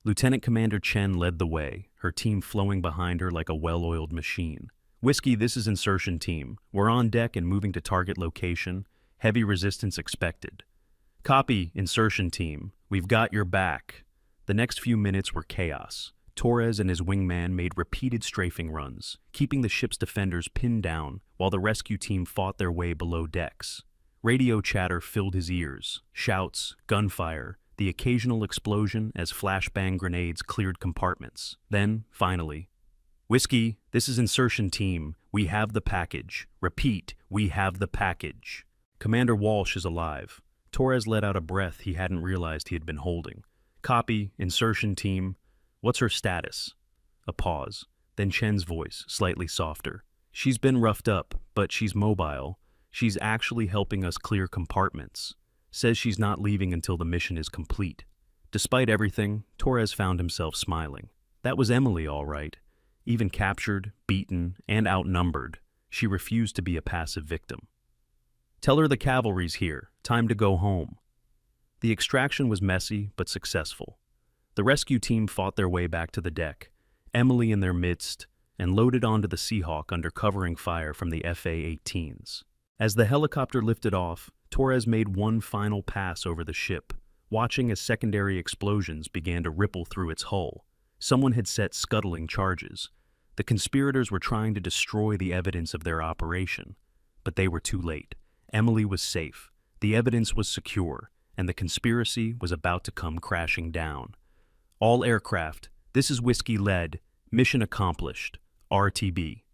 Lieutenant Commander Chen led the way, her team flowing behind her like a well-oiled machine. "Whiskey, this is insertion team. We're on deck and moving to target location. Heavy resistance expected." "Copy, insertion team. We've got your back." The next few minutes were chaos. Torres and his wingman made repeated strafing runs, keeping the ship's defenders pinned down while the rescue team fought their way below decks. Radio chatter filled his ears, shouts, gunfire, the occasional explosion as flashbang grenades cleared compartments. Then, finally, "Whiskey, this is insertion team. We have the package. Repeat, we have the package." "Commander Walsh is alive." Torres let out a breath he hadn't realized he had been holding. "Copy, insertion team. What's her status?" A pause, then Chen's voice, slightly softer. "She's been roughed up, but she's mobile. She's actually helping us clear compartments. Says she's not leaving until the mission is complete." Despite everything, Torres found himself smiling. That was Emily, all right. Even captured, beaten, and outnumbered, she refused to be a passive victim. "Tell her the cavalry's here. Time to go home." The extraction was messy but successful. The rescue team fought their way back to the deck, Emily in their midst, and loaded onto the Seahawk under covering fire from the FA-18s. As the helicopter lifted off, Torres made one final pass over the ship, watching as secondary explosions began to ripple through its hull. Someone had set scuttling charges. The conspirators were trying to destroy the evidence of their operation, but they were too late. Emily was safe, the evidence was secure, and the conspiracy was about to come crashing down. "All aircraft, this is Whiskey led. Mission accomplished. RTB."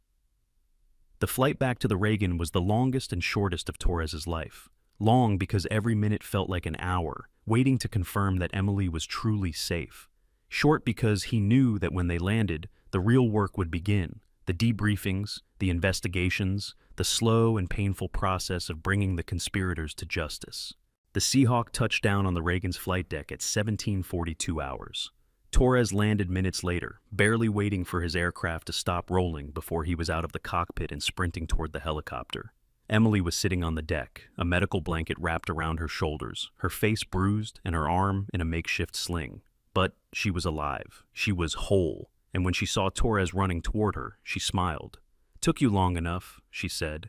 The flight back to the Reagan was the longest and shortest of Torres's life. Long because every minute felt like an hour, waiting to confirm that Emily was truly safe. Short because he knew that when they landed, the real work would begin. The debriefings, the investigations, the slow and painful process of bringing the conspirators to justice. The Seahawk touched down on the Reagan's flight deck at 17:42 hours. Torres landed minutes later, barely waiting for his aircraft to stop rolling before he was out of the cockpit and sprinting toward the helicopter. Emily was sitting on the deck, a medical blanket wrapped around her shoulders, her face bruised and her arm in a makeshift sling. But she was alive. She was whole. And when she saw Torres running toward her, she smiled. "Took you long enough," she said.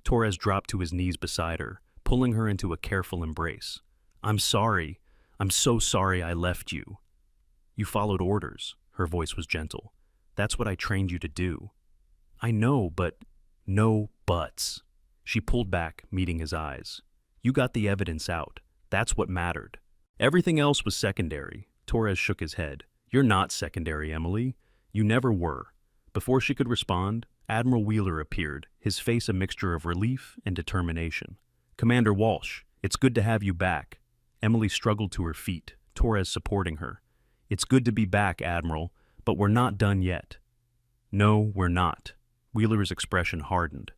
Torres dropped to his knees beside her, pulling her into a careful embrace. "I'm sorry. I'm so sorry I left you." "You followed orders." Her voice was gentle. "That's what I trained you to do." "I know, but..." "No buts." She pulled back, meeting his eyes. You got the evidence out. That's what mattered. Everything else was secondary. Torres shook his head. You're not secondary, Emily. You never were. Before she could respond, Admiral Wheeler appeared, his face a mixture of relief and determination. Commander Walsh, it's good to have you back. Emily struggled to her feet, Torres supporting her. It's good to be back, Admiral, but we're not done yet. No, we're not. Wheeler's expression hardened.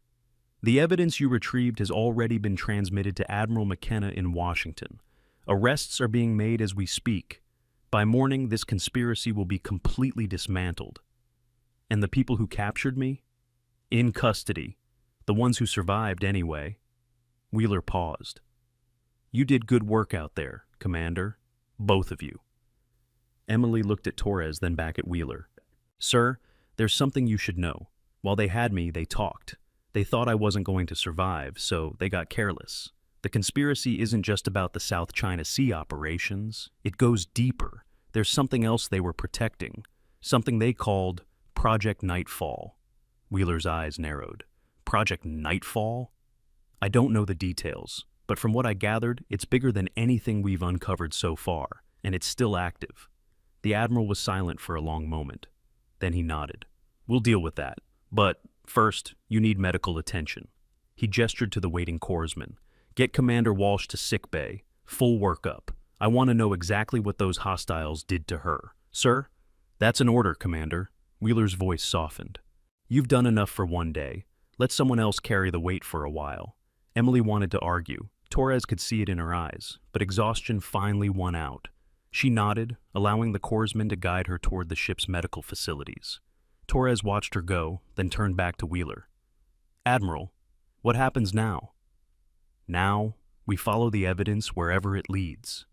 The evidence you retrieved has already been transmitted to Admiral McKenna in Washington. Arrests are being made as we speak. By morning, this conspiracy will be completely dismantled. And the people who captured me? In custody. The ones who survived, anyway. Wheeler paused. You did good work out there, Commander. Both of you. Emily looked at Torres, then back at Wheeler. Sir, there's something you should know. While they had me, they talked. They thought I wasn't going to survive, so they got careless. The conspiracy isn't just about the South China Sea operations. It goes deeper. There's something else they were protecting. Something they called Project Nightfall. Wheeler's eyes narrowed. Project Nightfall? I don't know the details, but from what I gathered, it's bigger than anything we've uncovered so far, and it's still active. The Admiral was silent for a long moment. Then he nodded. We'll deal with that. But first, you need medical attention. He gestured to the waiting corpsman. Get Commander Walsh to sickbay. Full workup. I want to know exactly what those hostiles did to her. Sir? That's an order, Commander. Wheeler's voice softened. You've done enough for one day. Let someone else carry the weight for a while. Emily wanted to argue. Torres could see it in her eyes, but exhaustion finally won out. She nodded, allowing the corpsman to guide her toward the ship's medical facilities. Torres watched her go, then turned back to Wheeler. Admiral, what happens now? Now, we follow the evidence wherever it leads.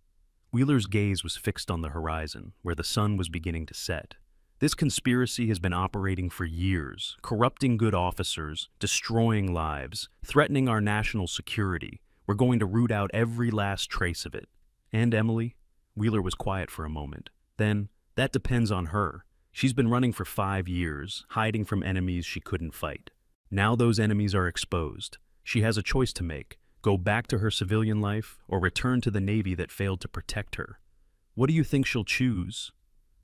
Wheeler's gaze was fixed on the horizon, where the sun was beginning to set. This conspiracy has been operating for years, corrupting good officers, destroying lives, threatening our national security. We're going to root out every last trace of it. And Emily? Wheeler was quiet for a moment. Then, that depends on her. She's been running for 5 years, hiding from enemies she couldn't fight. Now those enemies are exposed. She has a choice to make. Go back to her civilian life, or return to the Navy that failed to protect her. What do you think she'll choose?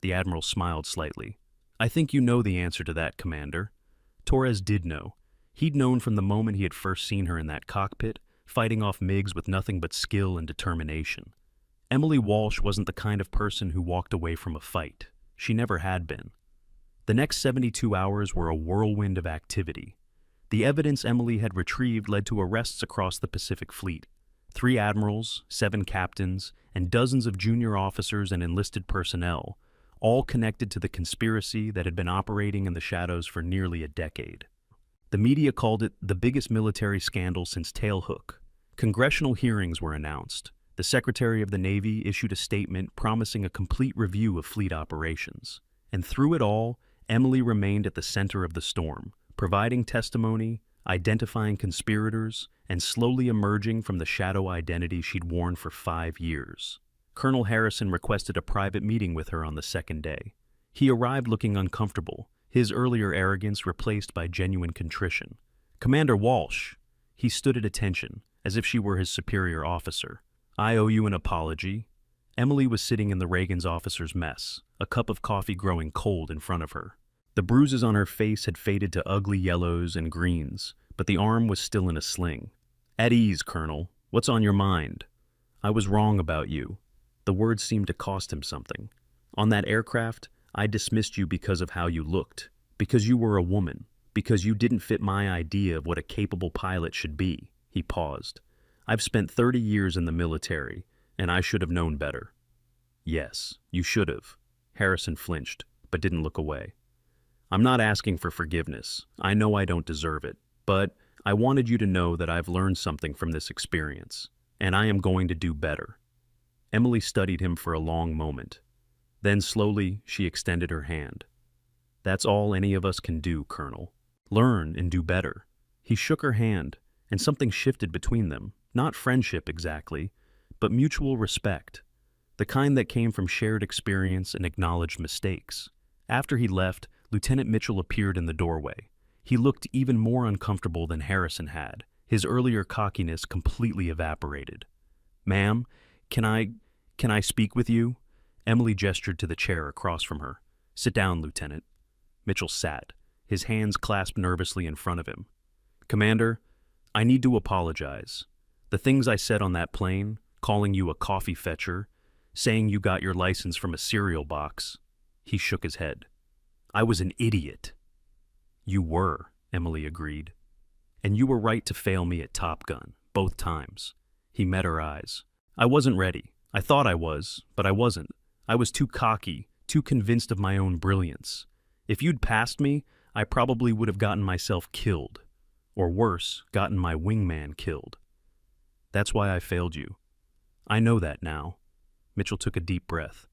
The Admiral smiled slightly. I think you know the answer to that, Commander. Torres did know. He'd known from the moment he had first seen her in that cockpit, fighting off Migs with nothing but skill and determination. Emily Walsh wasn't the kind of person who walked away from a fight. She never had been. The next 72 hours were a whirlwind of activity. The evidence Emily had retrieved led to arrests across the Pacific Fleet. 3 admirals, 7 captains, and dozens of junior officers and enlisted personnel, all connected to the conspiracy that had been operating in the shadows for nearly a decade. The media called it the biggest military scandal since Tailhook. Congressional hearings were announced. The Secretary of the Navy issued a statement promising a complete review of fleet operations. And through it all, Emily remained at the center of the storm, providing testimony, identifying conspirators, and slowly emerging from the shadow identity she'd worn for 5 years. Colonel Harrison requested a private meeting with her on the second day. He arrived looking uncomfortable, his earlier arrogance replaced by genuine contrition. Commander Walsh! He stood at attention, as if she were his superior officer. I owe you an apology. Emily was sitting in the Reagan's officer's mess, a cup of coffee growing cold in front of her. The bruises on her face had faded to ugly yellows and greens, but the arm was still in a sling. At ease, Colonel. What's on your mind? I was wrong about you. The words seemed to cost him something. On that aircraft, I dismissed you because of how you looked, because you were a woman, because you didn't fit my idea of what a capable pilot should be. He paused. I've spent 30 years in the military, and I should have known better. Yes, you should have. Harrison flinched, but didn't look away. I'm not asking for forgiveness. I know I don't deserve it, but I wanted you to know that I've learned something from this experience, and I am going to do better. Emily studied him for a long moment. Then slowly, she extended her hand. That's all any of us can do, Colonel. Learn and do better. He shook her hand, and something shifted between them. Not friendship exactly, but mutual respect. The kind that came from shared experience and acknowledged mistakes. After he left, Lieutenant Mitchell appeared in the doorway. He looked even more uncomfortable than Harrison had, His earlier cockiness completely evaporated. "Ma'am, can I speak with you?" Emily gestured to the chair across from her. "Sit down, Lieutenant." Mitchell sat, his hands clasped nervously in front of him. "Commander, I need to apologize. The things I said on that plane, calling you a coffee fetcher, saying you got your license from a cereal box." He shook his head. "I was an idiot." "You were," Emily agreed. "And you were right to fail me at Top Gun, both times." He met her eyes. "I wasn't ready. I thought I was, but I wasn't. I was too cocky, too convinced of my own brilliance. If you'd passed me, I probably would have gotten myself killed. Or worse, gotten my wingman killed. That's why I failed you. I know that now." Mitchell took a deep breath.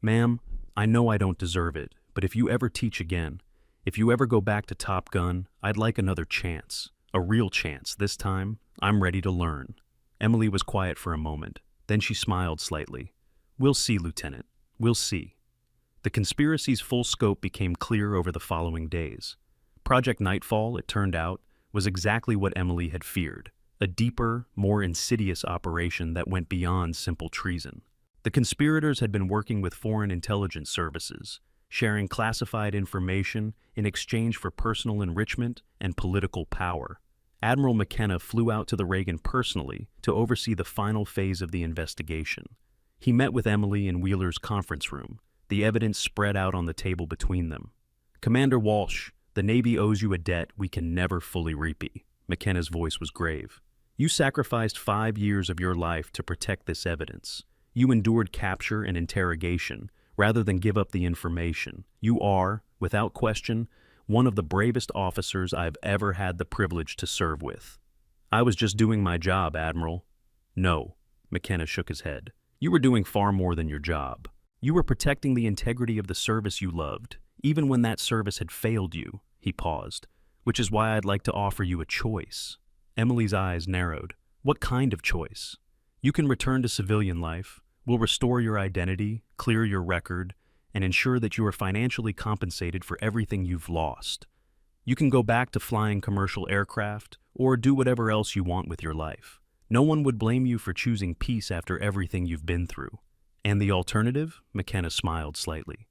"Ma'am, I know I don't deserve it, but if you ever teach again, if you ever go back to Top Gun, I'd like another chance. A real chance this time. I'm ready to learn." Emily was quiet for a moment. Then she smiled slightly. "We'll see, Lieutenant. We'll see." The conspiracy's full scope became clear over the following days. Project Nightfall, it turned out, was exactly what Emily had feared. A deeper, more insidious operation that went beyond simple treason. The conspirators had been working with foreign intelligence services, sharing classified information in exchange for personal enrichment and political power. Admiral McKenna flew out to the Reagan personally to oversee the final phase of the investigation. He met with Emily in Wheeler's conference room, the evidence spread out on the table between them. "Commander Walsh, the Navy owes you a debt we can never fully repay." McKenna's voice was grave. "You sacrificed 5 years of your life to protect this evidence. You endured capture and interrogation rather than give up the information. You are, without question, one of the bravest officers I've ever had the privilege to serve with." "I was just doing my job, Admiral." "No," McKenna shook his head. "You were doing far more than your job. You were protecting the integrity of the service you loved, even when that service had failed you." He paused. "Which is why I'd like to offer you a choice." Emily's eyes narrowed. "What kind of choice?" "You can return to civilian life. We'll restore your identity, clear your record, and ensure that you are financially compensated for everything you've lost. You can go back to flying commercial aircraft or do whatever else you want with your life. No one would blame you for choosing peace after everything you've been through." "And the alternative?" McKenna smiled slightly.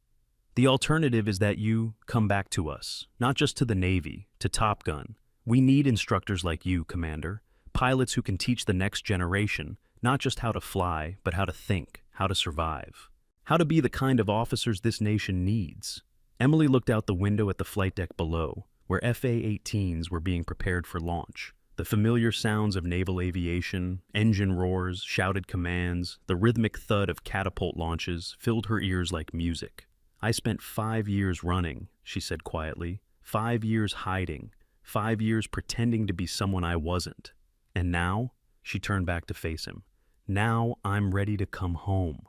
"The alternative is that you come back to us, not just to the Navy, to Top Gun. We need instructors like you, Commander, pilots who can teach the next generation not just how to fly, but how to think, how to survive. How to be the kind of officers this nation needs." Emily looked out the window at the flight deck below, where FA-18s were being prepared for launch. The familiar sounds of naval aviation, engine roars, shouted commands, the rhythmic thud of catapult launches filled her ears like music. "I spent 5 years running," she said quietly. 5 years hiding. 5 years pretending to be someone I wasn't. And now, she turned back to face him. Now I'm ready to come home.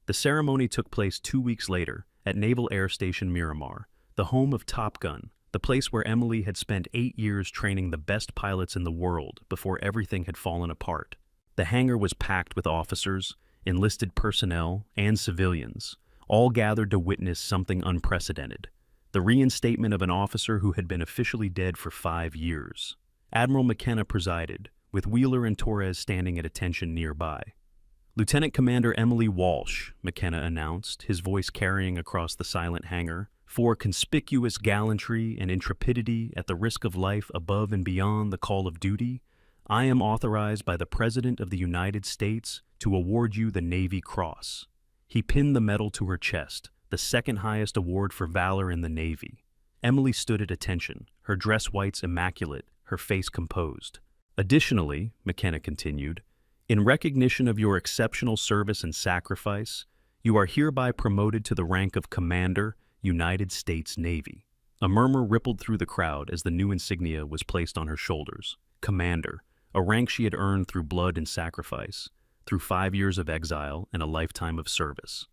The ceremony took place 2 weeks later at Naval Air Station Miramar, the home of Top Gun, the place where Emily had spent 8 years training the best pilots in the world before everything had fallen apart. The hangar was packed with officers, enlisted personnel, and civilians, all gathered to witness something unprecedented, the reinstatement of an officer who had been officially dead for 5 years. Admiral McKenna presided, with Wheeler and Torres standing at attention nearby. "Lieutenant Commander Emily Walsh," McKenna announced, his voice carrying across the silent hangar, "for conspicuous gallantry and intrepidity at the risk of life above and beyond the call of duty, I am authorized by the President of the United States to award you the Navy Cross." He pinned the medal to her chest, the second highest award for valor in the Navy. Emily stood at attention, her dress whites immaculate, her face composed. "Additionally," McKenna continued, "in recognition of your exceptional service and sacrifice, you are hereby promoted to the rank of Commander, United States Navy." A murmur rippled through the crowd as the new insignia was placed on her shoulders. Commander, a rank she had earned through blood and sacrifice, through 5 years of exile and a lifetime of service.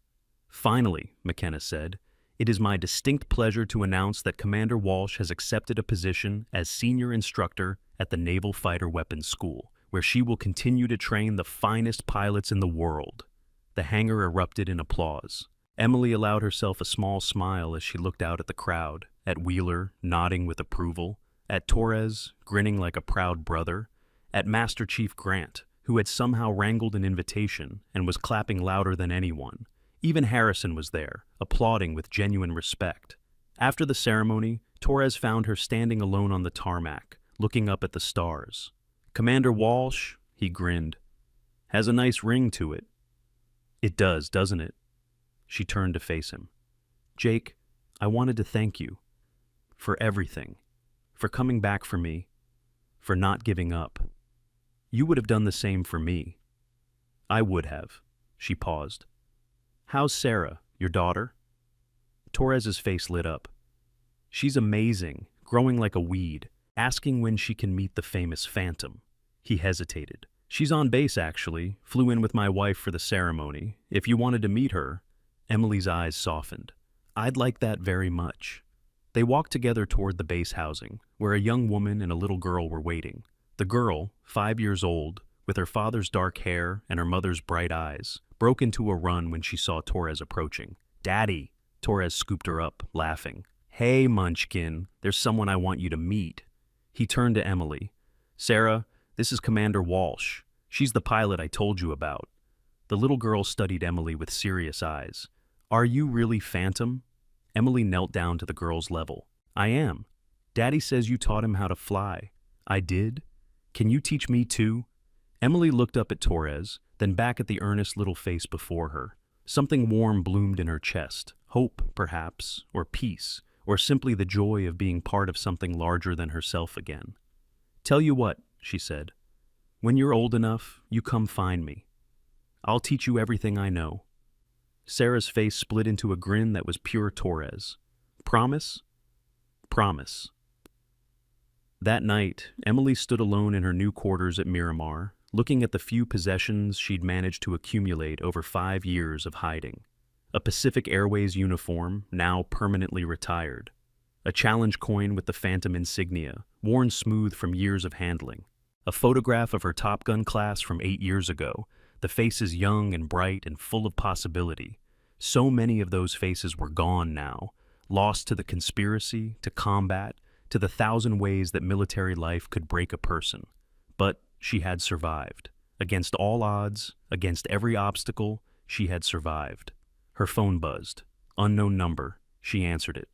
"Finally," McKenna said, "it is my distinct pleasure to announce that Commander Walsh has accepted a position as Senior Instructor at the Naval Fighter Weapons School, where she will continue to train the finest pilots in the world." The hangar erupted in applause. Emily allowed herself a small smile as she looked out at the crowd, at Wheeler, nodding with approval, at Torres, grinning like a proud brother, at Master Chief Grant, who had somehow wrangled an invitation and was clapping louder than anyone. Even Harrison was there, applauding with genuine respect. After the ceremony, Torres found her standing alone on the tarmac, looking up at the stars. "Commander Walsh," he grinned, "has a nice ring to it." "It does, doesn't it?" She turned to face him. "Jake, I wanted to thank you. For everything. For coming back for me. For not giving up. You would have done the same for me." "I would have." She paused. "How's Sarah, your daughter?" Torres's face lit up. "She's amazing, growing like a weed, asking when she can meet the famous Phantom." He hesitated. "She's on base, actually. Flew in with my wife for the ceremony. If you wanted to meet her." Emily's eyes softened. "I'd like that very much." They walked together toward the base housing, where a young woman and a little girl were waiting. The girl, 5 years old, with her father's dark hair and her mother's bright eyes, broke into a run when she saw Torres approaching. "Daddy!" Torres scooped her up, laughing. "Hey, Munchkin, there's someone I want you to meet." He turned to Emily. "Sarah, this is Commander Walsh. She's the pilot I told you about." The little girl studied Emily with serious eyes. "Are you really Phantom?" Emily knelt down to the girl's level. "I am. Daddy says you taught him how to fly." "I did? Can you teach me too?" Emily looked up at Torres, then back at the earnest little face before her. Something warm bloomed in her chest. Hope, perhaps, or peace, or simply the joy of being part of something larger than herself again. "Tell you what," she said. "When you're old enough, you come find me. I'll teach you everything I know." Sarah's face split into a grin that was pure Torres. "Promise?" "Promise." That night, Emily stood alone in her new quarters at Miramar, looking at the few possessions she'd managed to accumulate over 5 years of hiding. A Pacific Airways uniform, now permanently retired. A challenge coin with the Phantom insignia, worn smooth from years of handling. A photograph of her Top Gun class from 8 years ago, the faces young and bright and full of possibility. So many of those faces were gone now, lost to the conspiracy, to combat, to the 1,000 ways that military life could break a person. But she had survived. Against all odds, against every obstacle, she had survived. Her phone buzzed. Unknown number. She answered it.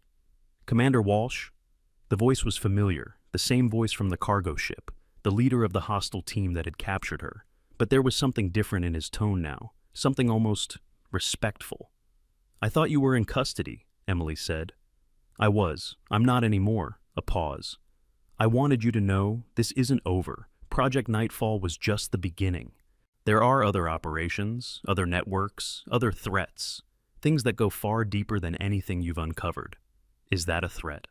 "Commander Walsh?" The voice was familiar, the same voice from the cargo ship, the leader of the hostile team that had captured her. But there was something different in his tone now, something almost respectful. "I thought you were in custody," Emily said. "I was. I'm not anymore." A pause. "I wanted you to know this isn't over. Project Nightfall was just the beginning. There are other operations, other networks, other threats, things that go far deeper than anything you've uncovered." "Is that a threat?"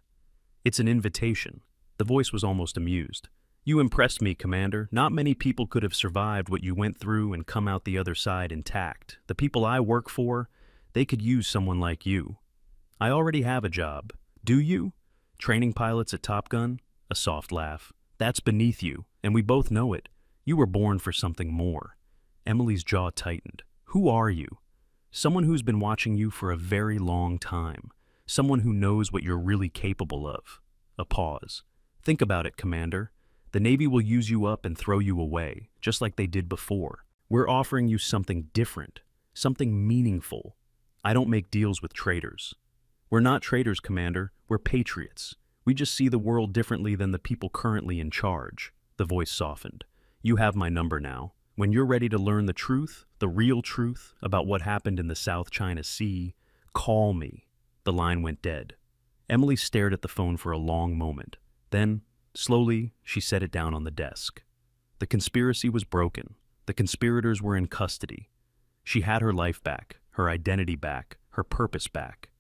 "It's an invitation." The voice was almost amused. "You impressed me, Commander. Not many people could have survived what you went through and come out the other side intact. The people I work for, they could use someone like you." "I already have a job." "Do you? Training pilots at Top Gun?" A soft laugh. "That's beneath you, and we both know it. You were born for something more." Emily's jaw tightened. "Who are you?" "Someone who's been watching you for a very long time. Someone who knows what you're really capable of." A pause. "Think about it, Commander. The Navy will use you up and throw you away, just like they did before. We're offering you something different, something meaningful. I don't make deals with traitors." "We're not traitors, Commander. We're patriots. We just see the world differently than the people currently in charge." The voice softened. "You have my number now. When you're ready to learn the truth, the real truth, about what happened in the South China Sea, call me." The line went dead. Emily stared at the phone for a long moment. Then, slowly, she set it down on the desk. The conspiracy was broken. The conspirators were in custody. She had her life back, her identity back, her purpose back.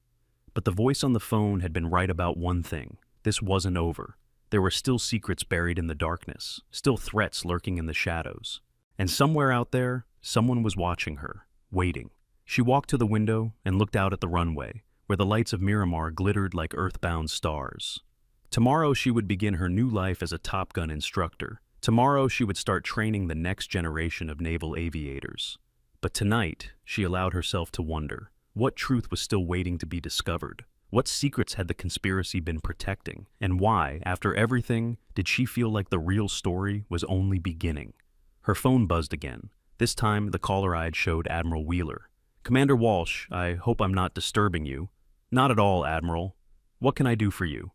But the voice on the phone had been right about one thing. This wasn't over. There were still secrets buried in the darkness, still threats lurking in the shadows. And somewhere out there, someone was watching her, waiting. She walked to the window and looked out at the runway, where the lights of Miramar glittered like earthbound stars. Tomorrow she would begin her new life as a Top Gun instructor. Tomorrow she would start training the next generation of naval aviators. But tonight, she allowed herself to wonder. What truth was still waiting to be discovered? What secrets had the conspiracy been protecting? And why, after everything, did she feel like the real story was only beginning? Her phone buzzed again. This time, the caller ID showed Admiral Wheeler. "Commander Walsh, I hope I'm not disturbing you." "Not at all, Admiral. What can I do for you?"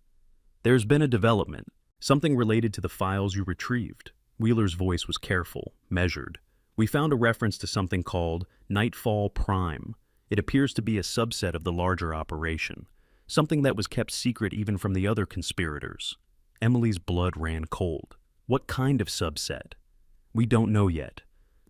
"There's been a development. Something related to the files you retrieved." Wheeler's voice was careful, measured. "We found a reference to something called Nightfall Prime. It appears to be a subset of the larger operation. Something that was kept secret even from the other conspirators." Emily's blood ran cold. "What kind of subset?" "We don't know yet.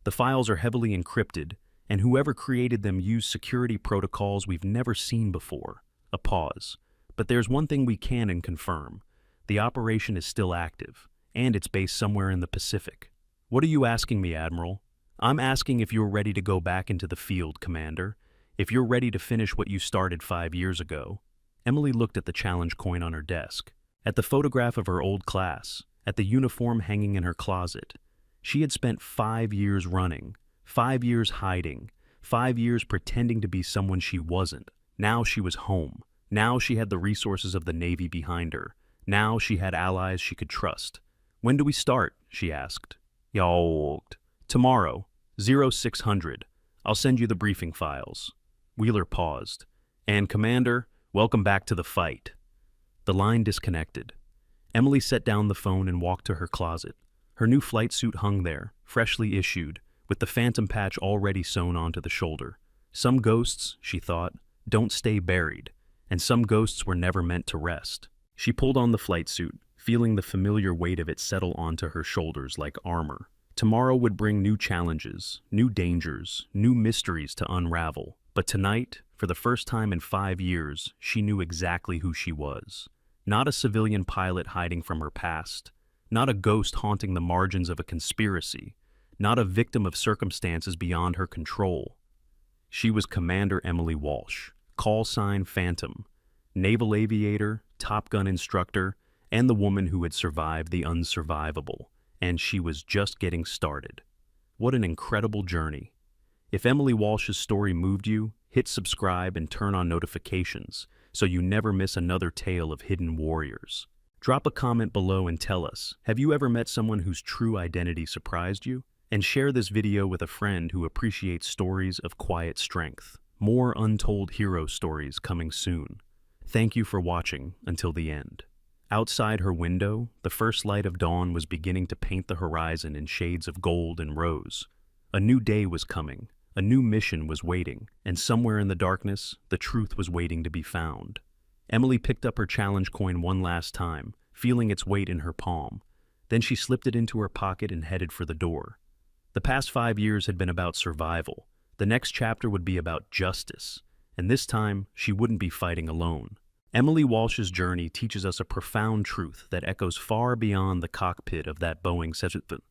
The files are heavily encrypted, and whoever created them used security protocols we've never seen before." A pause. "But there's one thing we can and confirm. The operation is still active, and it's based somewhere in the Pacific." "What are you asking me, Admiral?" "I'm asking if you're ready to go back into the field, Commander. If you're ready to finish what you started 5 years ago." Emily looked at the challenge coin on her desk, at the photograph of her old class, at the uniform hanging in her closet. She had spent 5 years running, 5 years hiding, 5 years pretending to be someone she wasn't. Now she was home. Now she had the resources of the Navy behind her. Now she had allies she could trust. "When do we start?" she asked. "Yawged. Tomorrow, 0600. I'll send you the briefing files." Wheeler paused. "And Commander, welcome back to the fight." The line disconnected. Emily set down the phone and walked to her closet. Her new flight suit hung there, freshly issued, with the phantom patch already sewn onto the shoulder. Some ghosts, she thought, don't stay buried, and some ghosts were never meant to rest. She pulled on the flight suit, feeling the familiar weight of it settle onto her shoulders like armor. Tomorrow would bring new challenges, new dangers, new mysteries to unravel. But tonight, for the first time in 5 years, she knew exactly who she was. Not a civilian pilot hiding from her past, not a ghost haunting the margins of a conspiracy, not a victim of circumstances beyond her control. She was Commander Emily Walsh, call sign Phantom, naval aviator, Top Gun instructor, and the woman who had survived the unsurvivable. And she was just getting started. What an incredible journey. If Emily Walsh's story moved you, hit subscribe and turn on notifications so you never miss another tale of hidden warriors. Drop a comment below and tell us, have you ever met someone whose true identity surprised you? And share this video with a friend who appreciates stories of quiet strength. More untold hero stories coming soon. Thank you for watching until the end. Outside her window, the first light of dawn was beginning to paint the horizon in shades of gold and rose. A new day was coming, a new mission was waiting, and somewhere in the darkness, the truth was waiting to be found. Emily picked up her challenge coin one last time, feeling its weight in her palm. Then she slipped it into her pocket and headed for the door. The past 5 years had been about survival. The next chapter would be about justice, and this time she wouldn't be fighting alone. Emily Walsh's journey teaches us a profound truth that echoes far beyond the cockpit of that Boeing 737.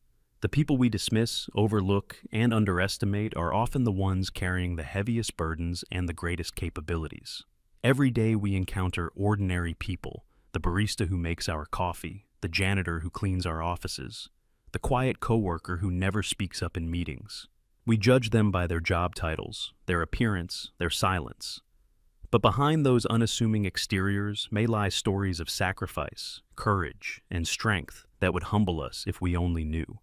The people we dismiss, overlook, and underestimate are often the ones carrying the heaviest burdens and the greatest capabilities. Every day we encounter ordinary people, the barista who makes our coffee, the janitor who cleans our offices, the quiet coworker who never speaks up in meetings. We judge them by their job titles, their appearance, their silence. But behind those unassuming exteriors may lie stories of sacrifice, courage, and strength that would humble us if we only knew.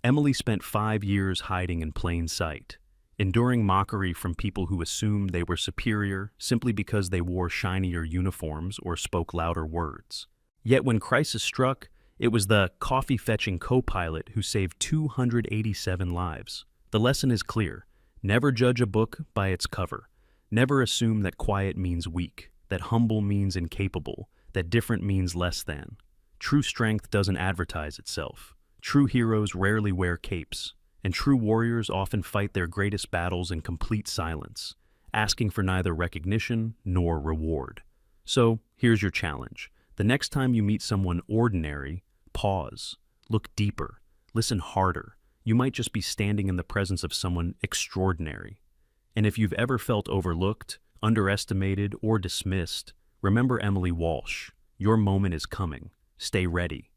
Emily spent 5 years hiding in plain sight, enduring mockery from people who assumed they were superior simply because they wore shinier uniforms or spoke louder words. Yet when crisis struck, it was the coffee-fetching co-pilot who saved 287 lives. The lesson is clear. Never judge a book by its cover. Never assume that quiet means weak, that humble means incapable, that different means less than. True strength doesn't advertise itself. True heroes rarely wear capes, and true warriors often fight their greatest battles in complete silence, asking for neither recognition nor reward. So, here's your challenge. The next time you meet someone ordinary, pause, look deeper, listen harder. You might just be standing in the presence of someone extraordinary. And if you've ever felt overlooked, underestimated, or dismissed, remember Emily Walsh. Your moment is coming. Stay ready.